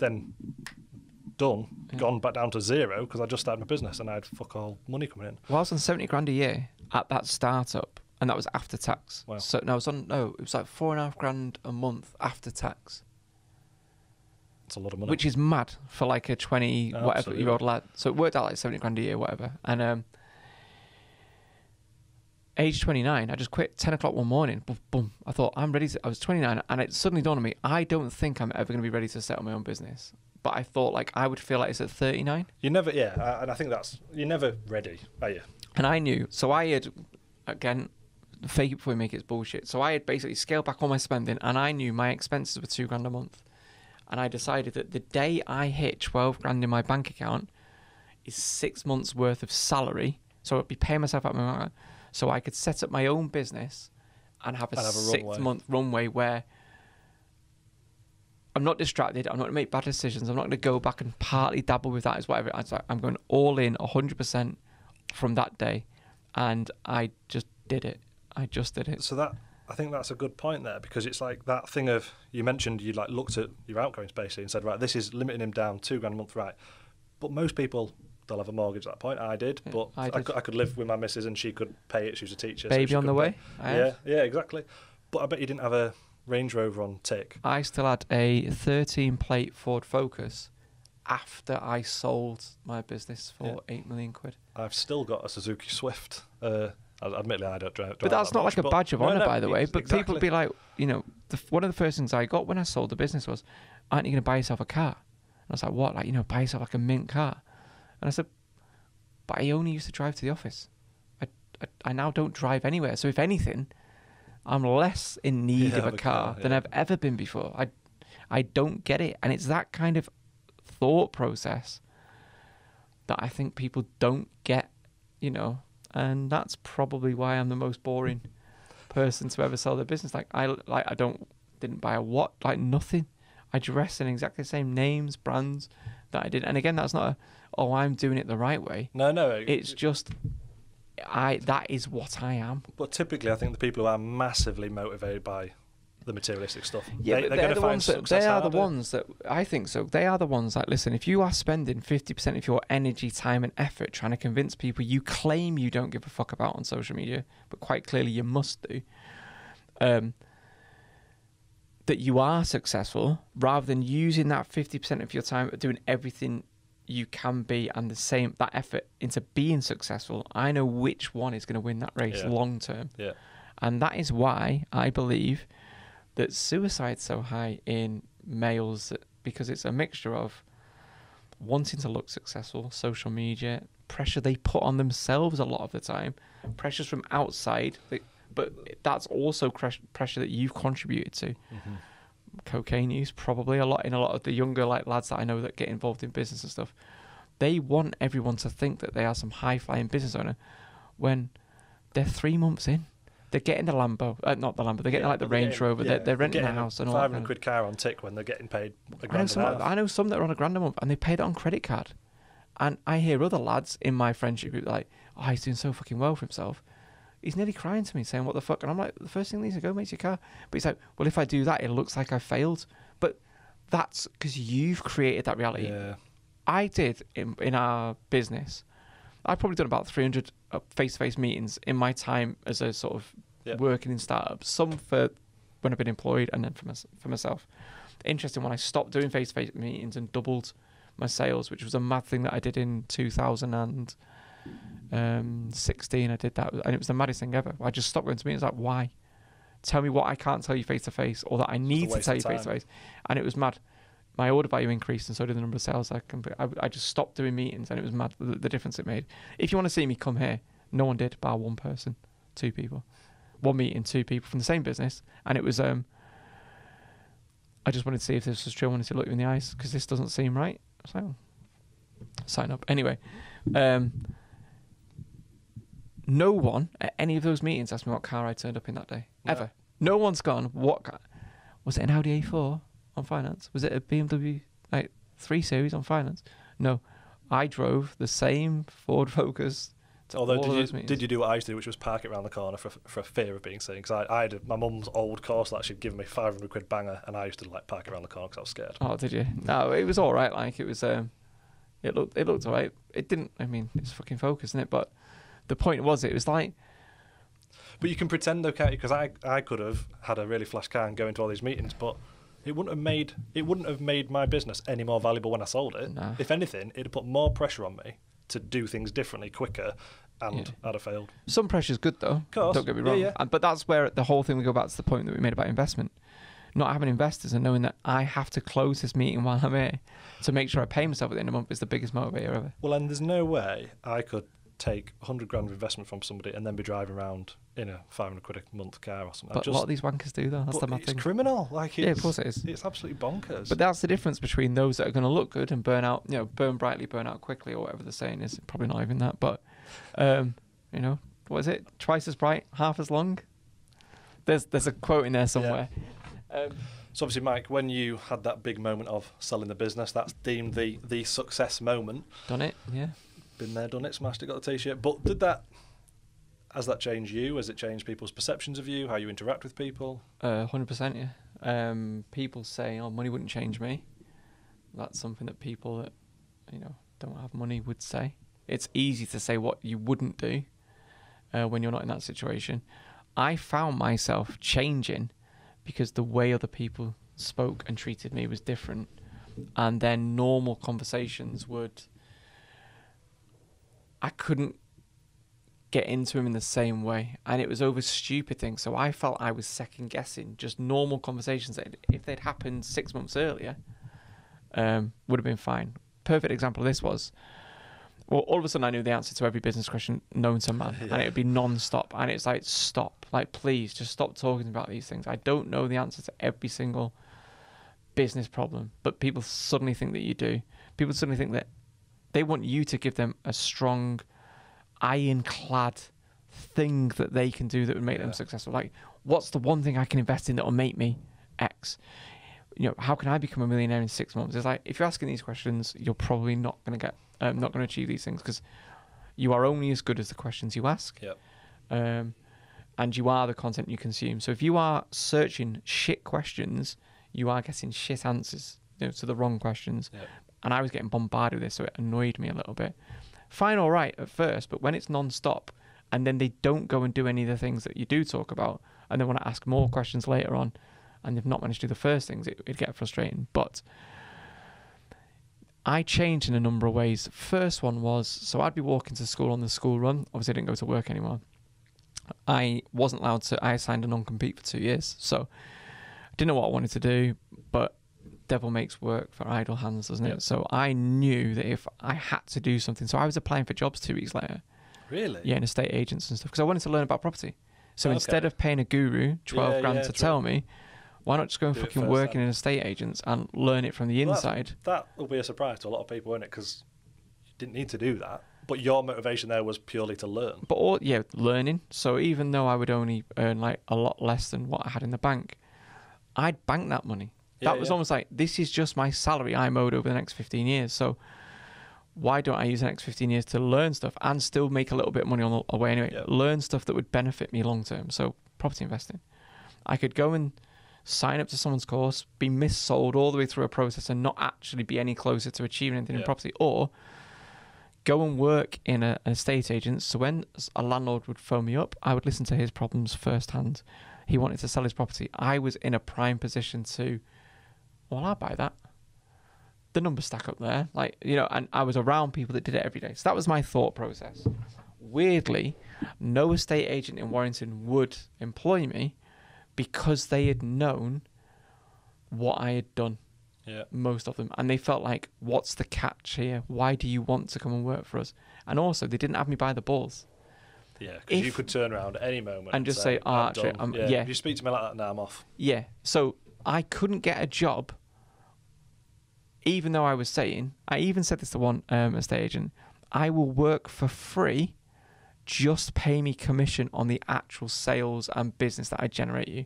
gone back down to 0 because I just started my business and I had fuck all money coming in. Well, I was on 70 grand a year at that startup, and that was after tax. Wow. So no, it was like $4,500 a month after tax. It's a lot of money. Which is mad for like a 20 whatever Absolutely. year old lad. So it worked out like $70,000 a year, whatever. And age 29, I just quit 10 o'clock one morning. Boom, boom. I thought I was 29, and it suddenly dawned on me, I don't think I'm ever going to be ready to set up my own business. But I thought like I would feel like it's at 39. You never, and I think you're never ready, are you? And I knew, so I had, again, fake it before you make it's bullshit. So I had basically scaled back all my spending, and I knew my expenses were $2,000 a month. And I decided that the day I hit $12,000 in my bank account is 6 months worth of salary. So I'd be paying myself out of my bank account, so I could set up my own business and have a 6 month runway where I'm not distracted. I'm not going to make bad decisions. I'm not going to go back and partly dabble with that as whatever. I'm going all in 100% from that day. And I just did it. So I think that's a good point there, because it's like that thing of, you mentioned you like looked at your outgoings basically and said, right, this is limiting him down $2,000 a month, right? But most people, they'll have a mortgage at that point. I did, but I could live with my missus and she could pay it. She was a teacher. Baby so on the way. Yeah, exactly. But I bet you didn't have a Range Rover on tick. I still had a 13-plate Ford Focus after I sold my business for £8 million. I've still got a Suzuki Swift. Admittedly, I don't drive. But that's not like a badge of honour, by the way. But exactly. people be like, one of the first things I got when I sold the business was, aren't you going to buy yourself a car? And I was like, what? Like, buy yourself like a mint car? And I said, but I only used to drive to the office. I now don't drive anywhere. So if anything, I'm less in need of a car than I've ever been before. I don't get it. And it's that kind of thought process that I think people don't get, and that's probably why I'm the most boring person to ever sell their business. Didn't buy a watch, like nothing. I dress in exactly the same names, brands that I did. And again, that's not I'm doing it the right way. No. It's just that is what I am. But typically, I think the people who are massively motivated by the materialistic stuff, they're going to find success. They are the ones that I think so. They are the ones that, listen, if you are spending 50% of your energy, time, and effort trying to convince people you claim you don't give a fuck about on social media, but quite clearly you must do, that you are successful, rather than using that 50% of your time doing everything you can be and that effort into being successful, I know which one is going to win that race long term. Yeah. And that is why I believe that suicide's so high in males, because it's a mixture of wanting to look successful, social media, pressure they put on themselves a lot of the time, pressures from outside, but that's also pressure that you've contributed to. Mm-hmm. Cocaine use, probably a lot of the younger lads that I know that get involved in business and stuff. They want everyone to think that they are some high-flying business owner when they're 3 months in. They're getting the Lambo, not the Lambo. They're getting the Range Rover. They're renting a house and all that. £500 car on tick when they're getting paid $1,000. I know some that are on $1,000 a month and they paid it on credit card. And I hear other lads in my friendship group like, he's doing so fucking well for himself. He's nearly crying to me saying, what the fuck? And I'm like, the first thing that needs to go makes your car. But he's like, well, if I do that, it looks like I failed. But that's because you've created that reality. Yeah. I did in our business. I've probably done about 300 face-to-face meetings in my time as a sort of working in startups. Some for when I've been employed, and then for myself. Interesting, when I stopped doing face-to-face meetings and doubled my sales, which was a mad thing that I did in 2016. I did that, and it was the maddest thing ever. I just stopped going to meetings. Like, why? Tell me what I can't tell you face-to-face, or that I need to tell you face-to-face. And it was mad. My order value increased, and so did the number of sales I just stopped doing meetings, and it was mad the difference it made. If you want to see me, come here. No one did, bar one person, 2 people. 1 meeting, 2 people from the same business, and it was I just wanted to see if this was true. I wanted to look you in the eyes, because this doesn't seem right. So sign up. Anyway, no one at any of those meetings asked me what car I turned up in that day. No. Ever. No one's gone, what car? Was it an Audi A4 on finance? Was it a BMW 3 Series on finance? No. I drove the same Ford Focus to all of those meetings. Did you do what I used to do, which was park it around the corner for fear of being seen? Because I had my mum's old Corsa that she'd given me £500 banger, and I used to park it around the corner because I was scared. Oh, did you? No, it was all right. It was it looked all right. It didn't. I mean, it's fucking Focus, isn't it? But the point was, it was like, But you can pretend, though, can't you? Because I could have had a really flash car and go into all these meetings, but it wouldn't have made my business any more valuable when I sold it. No. If anything, it'd put more pressure on me to do things differently, quicker, and I'd have failed. Some pressure's good, though. Of course. Don't get me wrong. Yeah. But that's where the whole thing, we go back to the point that we made about investment. Not having investors and knowing that I have to close this meeting while I'm here to make sure I pay myself at the end of the month is the biggest motivator ever. Well, and there's no way I could take 100 grand of investment from somebody and then be driving around in a 500 quid a month car or something. But a lot of these wankers do, though. That's the mad thing. It's criminal. Yeah, of course it is. It's absolutely bonkers. But that's the difference between those that are going to look good and burn out, burn brightly, burn out quickly, or whatever the saying is. Probably not even that, but, what is it? Twice as bright, half as long? There's a quote in there somewhere. Yeah. So obviously, Mike, when you had that big moment of selling the business, that's deemed the success moment. Done it, yeah. Been there, done it, smashed it, got the T-shirt. But has that changed you? Has it changed people's perceptions of you, how you interact with people? 100%, yeah. People say, money wouldn't change me. That's something that people that, don't have money would say. It's easy to say what you wouldn't do when you're not in that situation. I found myself changing because the way other people spoke and treated me was different. And then normal conversations I couldn't get into them in the same way. And it was over stupid things. So I felt I was second guessing just normal conversations that if they'd happened 6 months earlier, would have been fine. Perfect example of this was, all of a sudden I knew the answer to every business question known to man, and it would be non-stop. And it's like, stop, please just stop talking about these things. I don't know the answer to every single business problem, but people suddenly think that you do. People suddenly think that they want you to give them a strong, ironclad thing that they can do that would make them successful. Like, what's the one thing I can invest in that will make me X? How can I become a millionaire in 6 months? It's like, if you're asking these questions, you're probably not going to achieve these things, because you are only as good as the questions you ask. Yep. And you are the content you consume. So if you are searching shit questions, you are getting shit answers to the wrong questions. Yep. And I was getting bombarded with this, so it annoyed me a little bit. Fine, all right at first, but when it's non-stop and then they don't go and do any of the things that you do talk about, and they want to ask more questions later on, and they've not managed to do the first things, it'd get frustrating. But I changed in a number of ways. First one was, so I'd be walking to school on the school run. Obviously, I didn't go to work anymore. I wasn't allowed to, I signed a non-compete for 2 years. So I didn't know what I wanted to do, but devil makes work for idle hands, doesn't it? So I knew that if I had to do something, so I was applying for jobs 2 weeks later. Really? Yeah, in estate agents and stuff, because I wanted to learn about property. So instead of paying a guru 12 grand to tell me, why not just go and fucking work in an estate agents and learn it from the inside? That will be a surprise to a lot of people, won't it? Because you didn't need to do that. But your motivation there was purely to learn. But learning. So even though I would only earn like a lot less than what I had in the bank, I'd bank that money. That was almost like, this is just my salary I'm owed over the next 15 years. So why don't I use the next 15 years to learn stuff and still make a little bit of money on the way anyway? Yep. Learn stuff that would benefit me long term. So property investing. I could go and sign up to someone's course, be missold all the way through a process and not actually be any closer to achieving anything in property, or go and work in an estate agent. So when a landlord would phone me up, I would listen to his problems firsthand. He wanted to sell his property. I was in a prime position to, well, I'll buy that. The numbers stack up there. And I was around people that did it every day. So that was my thought process. Weirdly, no estate agent in Warrington would employ me because they had known what I had done. Yeah. Most of them. And they felt like, what's the catch here? Why do you want to come and work for us? And also, they didn't have me by the balls. Yeah, because you could turn around at any moment and just say, actually, if you speak to me like that now, I'm off. Yeah. So I couldn't get a job, even though I was saying, I even said this to one estate agent, I will work for free, just pay me commission on the actual sales and business that I generate you.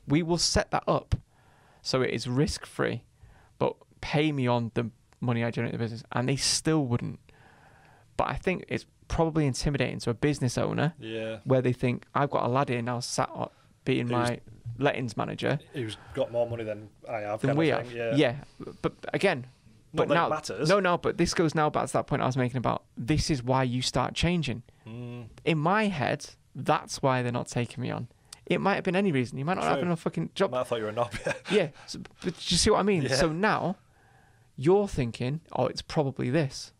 We will set that up so it is risk-free, but pay me on the money I generate in the business. And they still wouldn't. But I think it's probably intimidating to a business owner where they think, I've got a lad here now sat up being my lettings manager. Who's got more money than I have. Than we have. Yeah. But again... But now, matters. No, but this goes now back to that point I was making about, this is why you start changing. In my head, That's why they're not taking me on. It might have been any reason. You might not have enough fucking job. I might have thought you were a knob. Yeah. So, but do you see what I mean? Yeah. So now you're thinking, oh, it's probably this.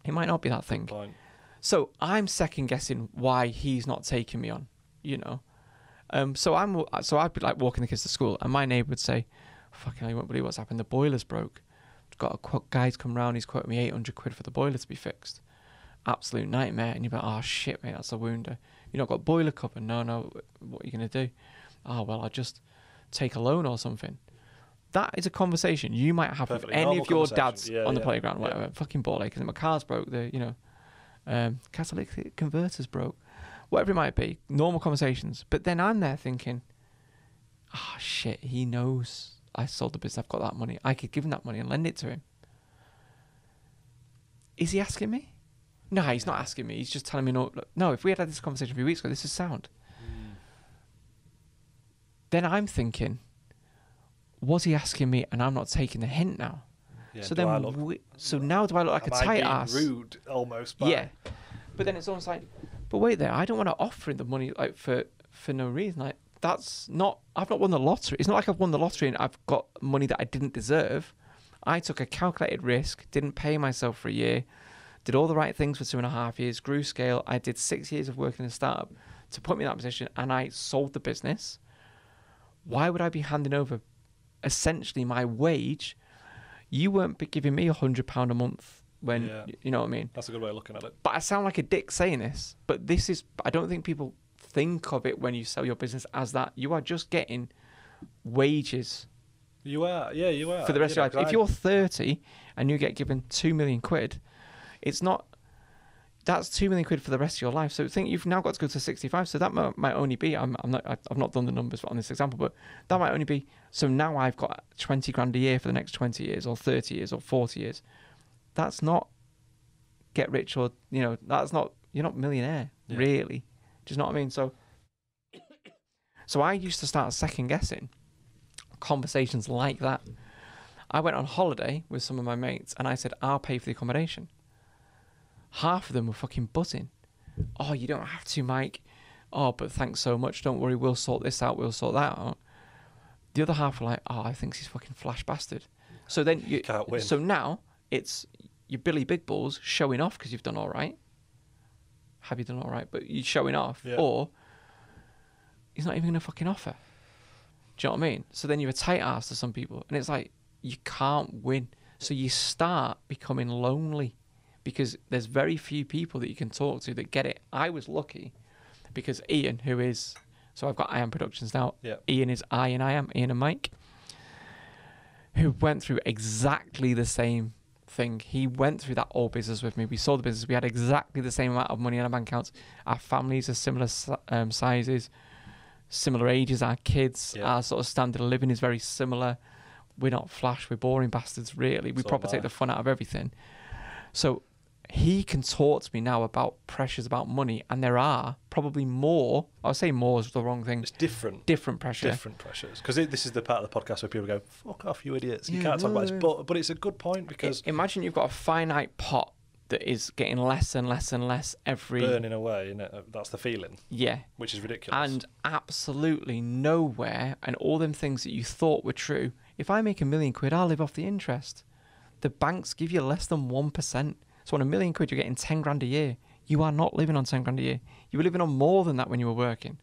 It might not be that thing. Point. So I'm second guessing why he's not taking me on, you know. So I'd be like walking the kids to school, and my neighbour would say, "Fucking hell, you won't believe what's happened. The boiler's broke. Got a guy's come round. He's quoted me 800 quid for the boiler to be fixed. Absolute nightmare." And you're like, "Oh shit, mate, that's a wounder. You not got boiler cover? No. What are you gonna do? Oh well, I'll just take a loan or something." That is a conversation you might have with any of your dads on the playground. Whatever. Fucking ball ache, because my car's broke. Catalytic converter's broke. Whatever it might be, normal conversations. But then I'm there thinking, oh shit, he knows I sold the business, I've got that money. I could give him that money and lend it to him. Is he asking me? No, he's not asking me. He's just telling me no, if we had this conversation a few weeks ago, this is sound. Then I'm thinking, was he asking me and I'm not taking the hint now? Yeah, so then, now do I look like a tight ass? Rude, almost. Yeah, but then it's almost like, but wait there, I don't want to offer him the money like for no reason. Like I've not won the lottery. It's not like I've won the lottery and I've got money that I didn't deserve. I took a calculated risk, didn't pay myself for a year, did all the right things for 2.5 years, grew scale. I did 6 years of working in a startup to put me in that position, and I sold the business. Why would I be handing over essentially my wage? You weren't giving me £100 a month when, you know what I mean? That's a good way of looking at it. But I sound like a dick saying this, but I don't think people think of it when you sell your business as that. You are just getting wages. You are. For the rest of your life. If you're 30 and you get given 2 million quid, that's 2 million quid for the rest of your life. So think you've now got to go to 65. So that might only be, I've not done the numbers on this example, but that might only be, so now I've got 20 grand a year for the next 20 years or 30 years or 40 years. That's not get rich or, you're not millionaire, really. Do you know what I mean? So I used to start second guessing conversations like that. I went on holiday with some of my mates and I said, I'll pay for the accommodation. Half of them were fucking buzzing. Oh, you don't have to, Mike. Oh, but thanks so much. Don't worry, we'll sort this out. We'll sort that out. The other half were like, oh, I think he's fucking flash bastard. So then you can't win. So now it's your Billy Big Balls showing off because you've done all right. Have you done all right? But you're showing off, or he's not even going to fucking offer. Do you know what I mean? So then you're a tight ass to some people, and it's like you can't win. So you start becoming lonely because there's very few people that you can talk to that get it. I was lucky because Ian, so I've got IAM Productions now. Yeah. Ian is Ian and Mike, who went through exactly the same thing. He went through that old business with me. We sold the business. We had exactly the same amount of money in our bank accounts. Our families are similar sizes, similar ages. Our kids, our sort of standard of living is very similar. We're not flash. We're boring bastards, really. We proper take the fun out of everything. So he can talk to me now about pressures about money, and there are probably more. I'll say more is the wrong thing. It's different pressure. Different pressures. Because this is the part of the podcast where people go, fuck off, you idiots. You can't talk about this. But it's a good point because... Imagine you've got a finite pot that is getting less and less and less every... Burning away, innit? That's the feeling. Yeah. Which is ridiculous. And absolutely nowhere, and all them things that you thought were true, if I make £1 million, I'll live off the interest. The banks give you less than 1%. So on £1 million, you're getting 10 grand a year. You are not living on 10 grand a year. You were living on more than that when you were working.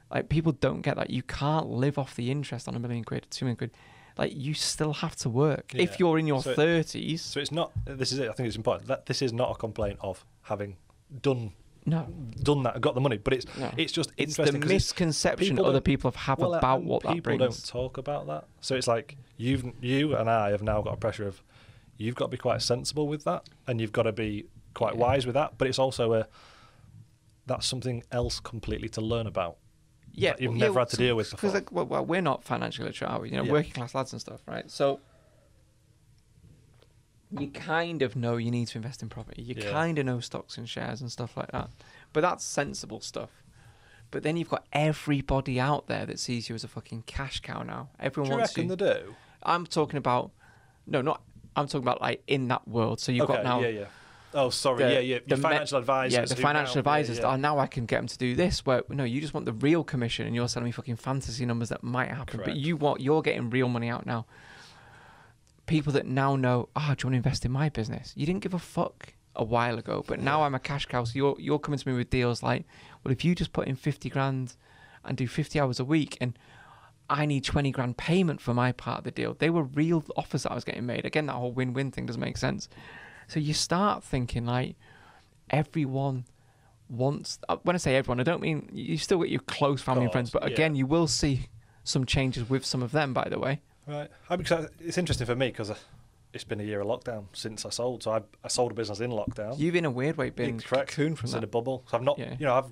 Like, people don't get that. You can't live off the interest on £1 million, £2 million. Like, you still have to work. Yeah. If you're in your 30s. So it's not, this is it, I think it's important. That this is not a complaint of having done that, got the money, but it's just it's interesting. The misconception other people have about what that brings. People don't talk about that. So it's like, you and I have now got a pressure of, you've got to be quite sensible with that, and you've got to be quite wise with that. But it's also that's something else completely to learn about. Yeah, that you've never had to deal with before. Because we're not financially literate, are we? Working class lads and stuff, right? So you kind of know you need to invest in property. You kind of know stocks and shares and stuff like that. But that's sensible stuff. But then you've got everybody out there that sees you as a fucking cash cow now. Everyone wants you. Do you reckon they do? I'm talking about... No, not... I'm talking about, like, in that world. So you've got now... Yeah. Oh, sorry. Your financial advisors. Yeah, the financial advisors. Yeah. Now I can get them to do this. Where no, you just want the real commission, and you're selling me fucking fantasy numbers that might happen. Correct. But you're getting real money out now. People that now know, do you want to invest in my business? You didn't give a fuck a while ago, but now I'm a cash cow. So you're coming to me with deals like, well, if you just put in 50 grand and do 50 hours a week, and I need 20 grand payment for my part of the deal. They were real offers that I was getting made. Again, that whole win-win thing doesn't make sense. So you start thinking like everyone wants, when I say everyone, I don't mean, you still get your close family and friends, but again, you will see some changes with some of them, by the way. Right. It's interesting for me because it's been a year of lockdown since I sold. So I sold a business in lockdown. You've in a weird way been cocooned from that. In a bubble. So I've not, I've,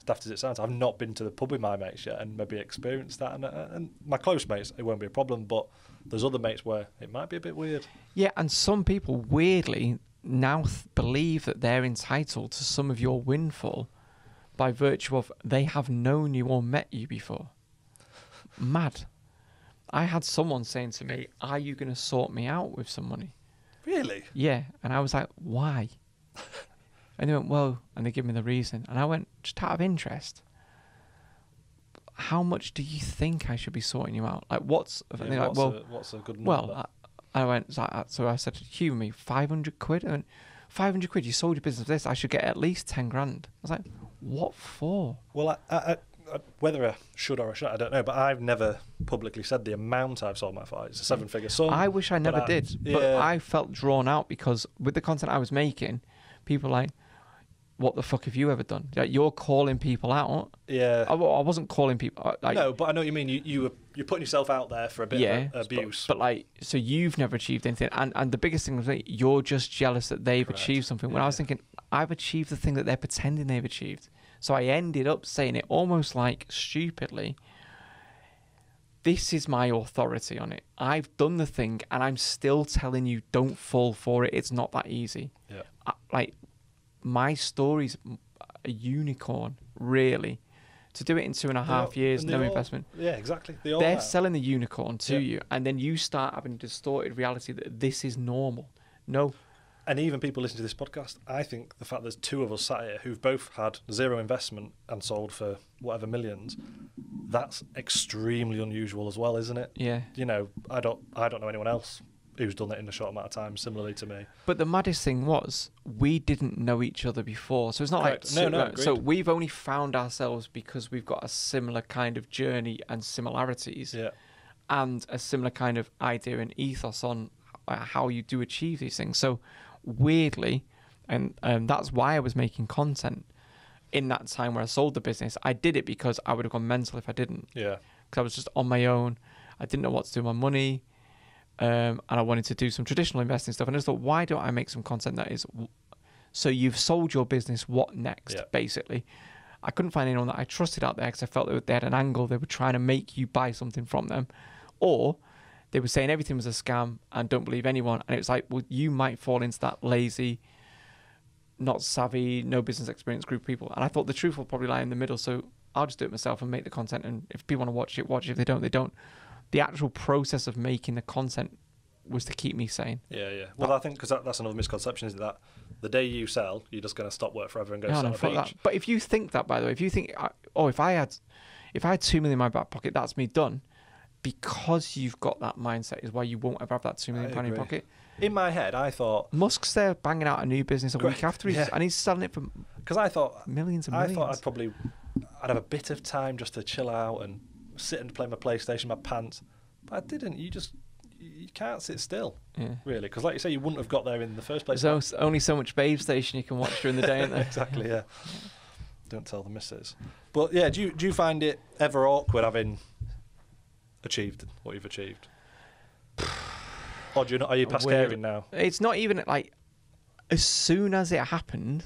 daft as it sounds, I've not been to the pub with my mates yet and maybe experienced that. And my close mates, it won't be a problem, but there's other mates where it might be a bit weird. Yeah, and some people weirdly now believe that they're entitled to some of your windfall by virtue of they have known you or met you before. Mad. I had someone saying to me, are you going to sort me out with some money? Really? Yeah. And I was like, why? And they went, well, and they give me the reason. And I went, just out of interest, how much do you think I should be sorting you out? Like, what's a good number? Well, I went, so I said, humour me, 500 quid? I went, 500 quid, you sold your business for this, I should get at least 10 grand. I was like, what for? Well, I whether I should or I shouldn't, I don't know, but I've never publicly said the amount I've sold my for. It's a 7-figure sum. I wish I never did, but I felt drawn out because with the content I was making, people were like, what the fuck have you ever done? Like, you're calling people out. Yeah. I wasn't calling people. No, but I know what you mean. You're putting yourself out there for a bit of abuse. But like, so you've never achieved anything. And the biggest thing was like, you're just jealous that they've achieved something. When I was thinking, I've achieved the thing that they're pretending they've achieved. So I ended up saying it almost like stupidly. This is my authority on it. I've done the thing and I'm still telling you don't fall for it. It's not that easy. Yeah. My story's a unicorn, really. To do it in 2.5 years, no investment. Yeah, exactly. They're selling the unicorn to you, and then you start having a distorted reality that this is normal. No. And even people listening to this podcast, I think the fact there's two of us sat here who've both had zero investment and sold for whatever millions, that's extremely unusual as well, isn't it? Yeah. I don't know anyone else who's done it in a short amount of time, similarly to me. But the maddest thing was, we didn't know each other before. So it's not Correct. like... So we've only found ourselves because we've got a similar kind of journey and similarities. Yeah. And a similar kind of idea and ethos on how you do achieve these things. So weirdly, and that's why I was making content in that time where I sold the business. I did it because I would have gone mental if I didn't. Yeah. Because I was just on my own. I didn't know what to do with my money. And I wanted to do some traditional investing stuff. And I just thought, why don't I make some content that is... So you've sold your business, what next, basically? I couldn't find anyone that I trusted out there because I felt that they had an angle. They were trying to make you buy something from them. Or they were saying everything was a scam and don't believe anyone. And it was like, well, you might fall into that lazy, not savvy, no business experience group of people. And I thought the truth will probably lie in the middle. So I'll just do it myself and make the content. And if people want to watch it, watch it. If they don't, they don't. The actual process of making the content was to keep me sane. Yeah. Well, I think because that's another misconception, is that the day you sell, you're just going to stop work forever and go sit on a beach. That. But if you think that, by the way, if you think, if I had 2 million in my back pocket, that's me done. Because you've got that mindset is why you won't ever have that £2 million in your pocket. In my head, I thought... Musk's there banging out a new business a week after, and he's selling it for because I thought millions and millions. I thought I'd have a bit of time just to chill out and sit and play my PlayStation, my pants. But I didn't. You can't sit still, really. Because like you say, you wouldn't have got there in the first place. There's only so much Babe Station you can watch during the day, isn't there? Exactly, yeah. Don't tell the missus. But yeah, do you find it ever awkward having... achieved what you've achieved? Or are you past caring now? It's not even like, as soon as it happened,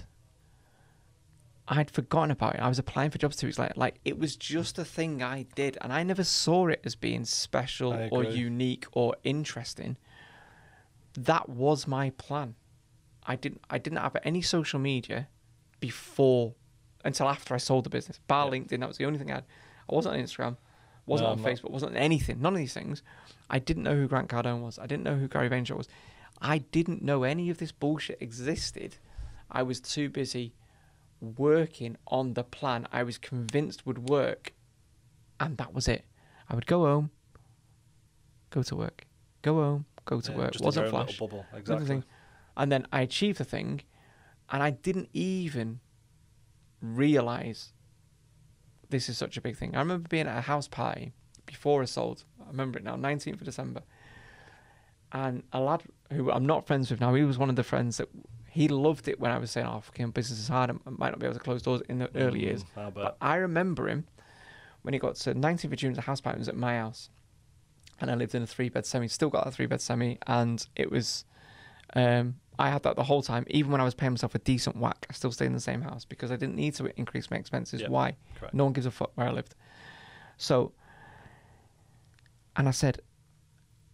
I'd forgotten about it. I was applying for jobs 2 weeks later. Like, it was just a thing I did, and I never saw it as being special or unique or interesting. That was my plan. I didn't have any social media until after I sold the business. Bar LinkedIn, that was the only thing I had. I wasn't on Instagram. Wasn't on Facebook, wasn't on anything, none of these things. I didn't know who Grant Cardone was. I didn't know who Gary Vaynerchuk was. I didn't know any of this bullshit existed. I was too busy working on the plan I was convinced would work, and that was it. I would go home, go to work, go home, go to work. Just Wasn't in your own flash. little bubble. Exactly. And then I achieved the thing, and I didn't even realize this is such a big thing. I remember being at a house party before I sold. I remember it now, 19th of December. And a lad who I'm not friends with now, he was one of the friends that he loved it when I was saying, oh, fucking business is hard. I might not be able to close doors in the early years. But I remember him when he got to 19th of June, the house party was at my house. And I lived in a 3-bed semi, still got a 3-bed semi. And it was, I had that the whole time. Even when I was paying myself a decent whack, I still stayed in the same house because I didn't need to increase my expenses. Yep. Why? Correct. No one gives a fuck where I lived. So, and I said,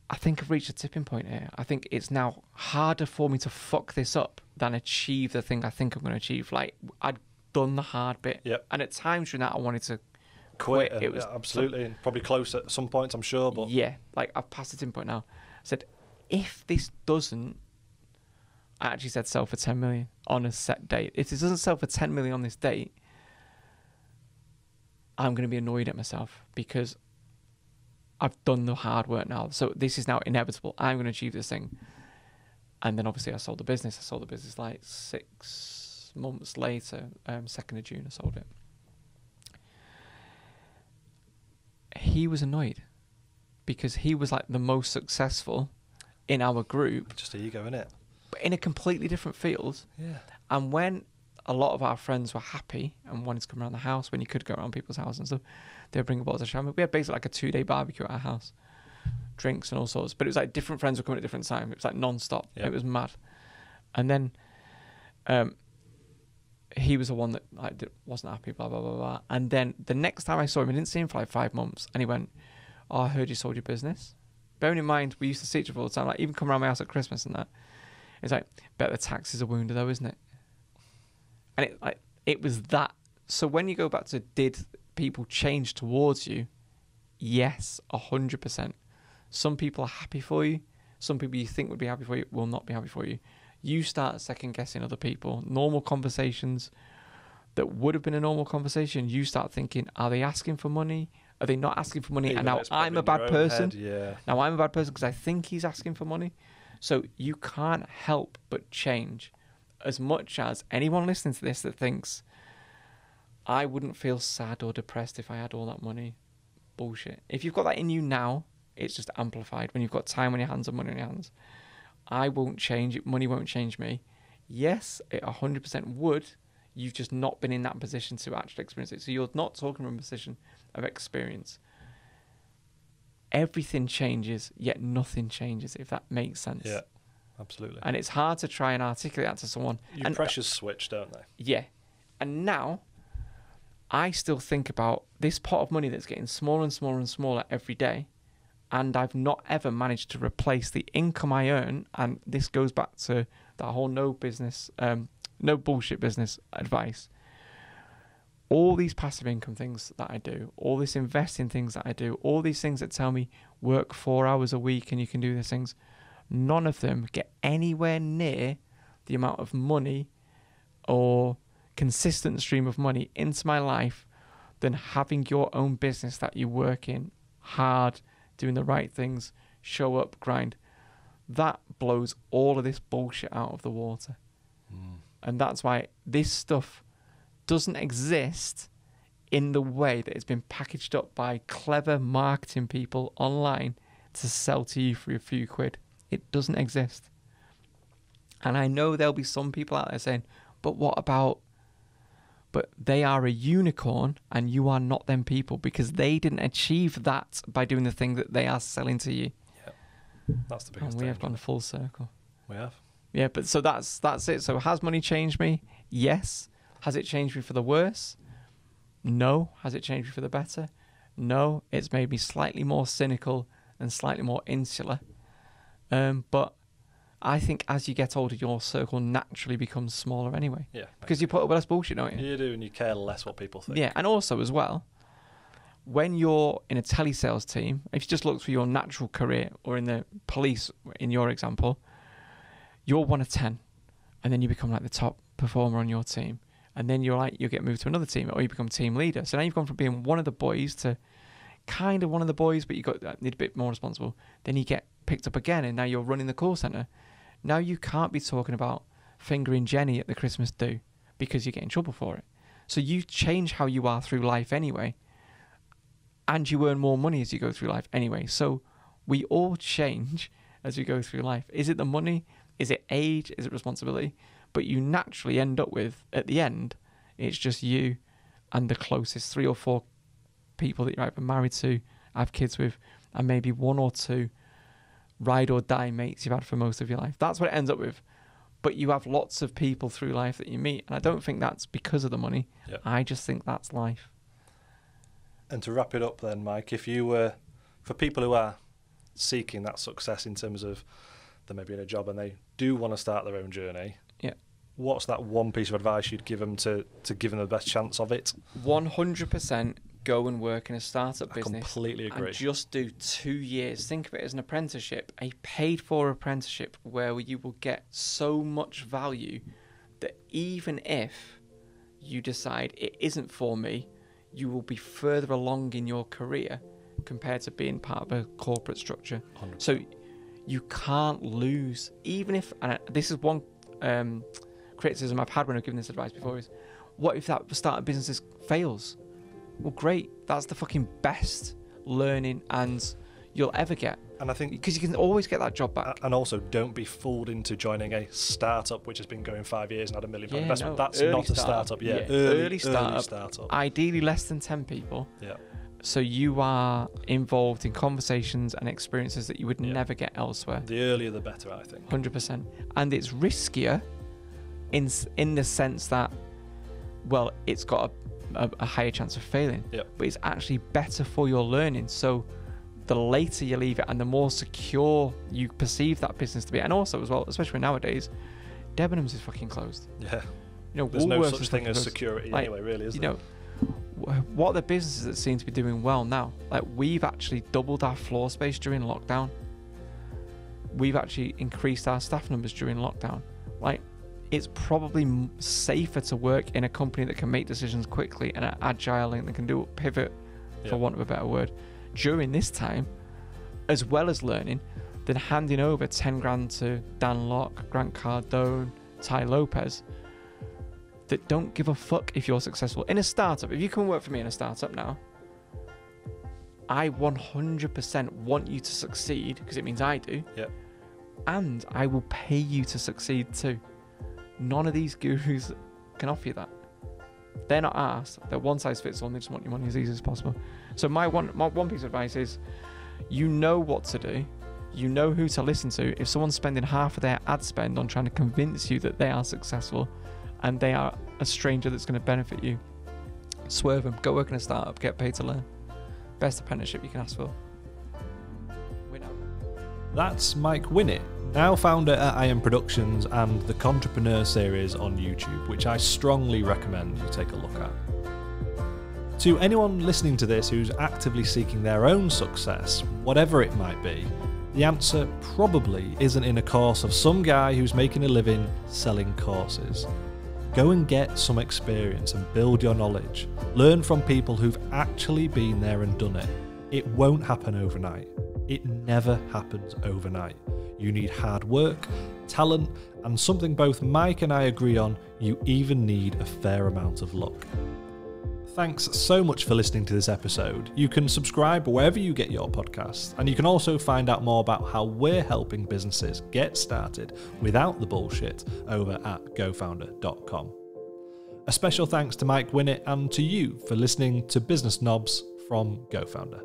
I think I've reached a tipping point here. I think it's now harder for me to fuck this up than achieve the thing I think I'm going to achieve. Like, I'd done the hard bit. Yep. And at times during that, I wanted to quit. It was absolutely. And probably close at some points, I'm sure. But yeah, like, I've passed the tipping point now. I said, if this doesn't, I actually said sell for 10 million on a set date. If this doesn't sell for 10 million on this date, I'm going to be annoyed at myself because I've done the hard work now. So this is now inevitable. I'm going to achieve this thing. And then obviously I sold the business. I sold the business like 6 months later, 2nd of June, I sold it. He was annoyed because he was like the most successful in our group. just ego, innit? But in a completely different field. Yeah. And when a lot of our friends were happy and wanted to come around the house, when you could go around people's houses and stuff, they would bring a bottle of champagne. We had basically like a 2-day barbecue at our house, drinks and all sorts. But it was like different friends were coming at different times. It was like non-stop. Yep. It was mad. And then he was the one that like wasn't happy, blah, blah, blah, blah. And then the next time I saw him, I didn't see him for like 5 months. And he went, oh, I heard you sold your business. Bearing in mind, we used to see each other all the time. Like, even come around my house at Christmas and that. It's like, bet the tax is a wound though, isn't it? And it was that. So when you go back to, did people change towards you? Yes, 100%. Some people are happy for you. Some people you think would be happy for you will not be happy for you. You start second guessing other people. Normal conversations that would have been a normal conversation, you start thinking, are they asking for money? Are they not asking for money? Even and now I'm a bad person. Head, yeah. Now I'm a bad person because I think he's asking for money. So you can't help but change. As much as anyone listening to this that thinks, I wouldn't feel sad or depressed if I had all that money. Bullshit. If you've got that in you now, it's just amplified. When you've got time on your hands and money on your hands. I won't change it. Money won't change me. Yes, it 100% would. You've just not been in that position to actually experience it. So you're not talking from a position of experience. Everything changes, yet nothing changes, if that makes sense. Yeah, absolutely. And it's hard to try and articulate that to someone. Your pressures switch, don't they? Yeah. And now, I still think about this pot of money that's getting smaller and smaller and smaller every day, and I've not ever managed to replace the income I earn. And this goes back to that whole no bullshit business advice. All these passive income things that I do, all this investing things that I do, all these things that tell me work 4 hours a week and you can do these things, none of them get anywhere near the amount of money or consistent stream of money into my life than having your own business that you work in hard, doing the right things, show up, grind. That blows all of this bullshit out of the water. And that's why this stuff doesn't exist in the way that it's been packaged up by clever marketing people online to sell to you for a few quid. It doesn't exist. And I know there'll be some people out there saying, but what about, but they are a unicorn and you are not them people because they didn't achieve that by doing the thing that they are selling to you. Yeah, that's the biggest And we have gone full circle. We have. Yeah, but so that's it. So has money changed me? Yes. Has it changed me for the worse? No. Has it changed me for the better? No. It's made me slightly more cynical and slightly more insular. But I think as you get older, your circle naturally becomes smaller anyway. Yeah. Because you put up with less bullshit, don't you? You do, and you care less what people think. Yeah, and also as well, when you're in a telesales team, if you just look for your natural career or in the police, in your example, you're 1 of 10, and then you become like the top performer on your team, and then you'll get moved to another team, or you become team leader. So now you've gone from being one of the boys to kind of one of the boys, but you need a bit more responsible. Then you get picked up again, and now you're running the call center. Now you can't be talking about fingering Jenny at the Christmas do because you get in trouble for it. So you change how you are through life anyway, and you earn more money as you go through life anyway. So we all change as we go through life. Is it the money? Is it age? Is it responsibility? But you naturally end up with, at the end, it's just you and the closest 3 or 4 people that you're either married to, have kids with, and maybe 1 or 2 ride or die mates you've had for most of your life. That's what it ends up with. But you have lots of people through life that you meet, and I don't think that's because of the money. Yep. I just think that's life. And to wrap it up then, Mike, if you were, for people who are seeking that success in terms of they may be in a job and they do want to start their own journey, what's that one piece of advice you'd give them to give them the best chance of it? 100% go and work in a startup business. I completely agree. And just do 2 years. Think of it as an apprenticeship, a paid-for apprenticeship where you will get so much value that even if you decide it isn't for me, you will be further along in your career compared to being part of a corporate structure. 100%. So you can't lose, even if, and this is one criticism I've had when I've given this advice before, is what if that startup business fails? Well, great. That's the fucking best learning and you'll ever get. And I think because you can always get that job back. And also, don't be fooled into joining a startup which has been going 5 years and had £1 million investment. That's not a startup. Early startup. Ideally, less than 10 people. Yeah. So you are involved in conversations and experiences that you would never get elsewhere. The earlier, the better, I think. 100%. And it's riskier in the sense that, well, it's got a higher chance of failing, but it's actually better for your learning. So the later you leave it and the more secure you perceive that business to be, and also as well, especially nowadays, Debenhams is fucking closed. Yeah. You know, there's no such thing as security anyway, really, is there? What are the businesses that seem to be doing well now? Like, we've actually doubled our floor space during lockdown. We've actually increased our staff numbers during lockdown. Like, it's probably safer to work in a company that can make decisions quickly and are agile and that can do a pivot, for want of a better word, during this time, as well as learning, than handing over 10 grand to Dan Locke, Grant Cardone, Ty Lopez, that don't give a fuck if you're successful. In a startup, if you come work for me in a startup now, I 100% want you to succeed, because it means I do, and I will pay you to succeed too. None of these gurus can offer you that. They're not asked. They're one size fits all, and they just want your money as easy as possible. So my one piece of advice is, you know what to do. You know who to listen to. If someone's spending half of their ad spend on trying to convince you that they are successful and they are a stranger that's going to benefit you, swerve them. Go work in a startup. Get paid to learn. Best apprenticeship you can ask for. That's Mike Winnet, now founder at IAM Productions and the Contrepreneur series on YouTube, which I strongly recommend you take a look at. To anyone listening to this who's actively seeking their own success, whatever it might be, the answer probably isn't in a course of some guy who's making a living selling courses. Go and get some experience and build your knowledge. Learn from people who've actually been there and done it. It won't happen overnight. It never happens overnight. You need hard work, talent, and something both Mike and I agree on, you even need a fair amount of luck. Thanks so much for listening to this episode. You can subscribe wherever you get your podcasts, and you can also find out more about how we're helping businesses get started without the bullshit over at GoFounder.com. A special thanks to Mike Winnet and to you for listening to Business Knobs from GoFounder.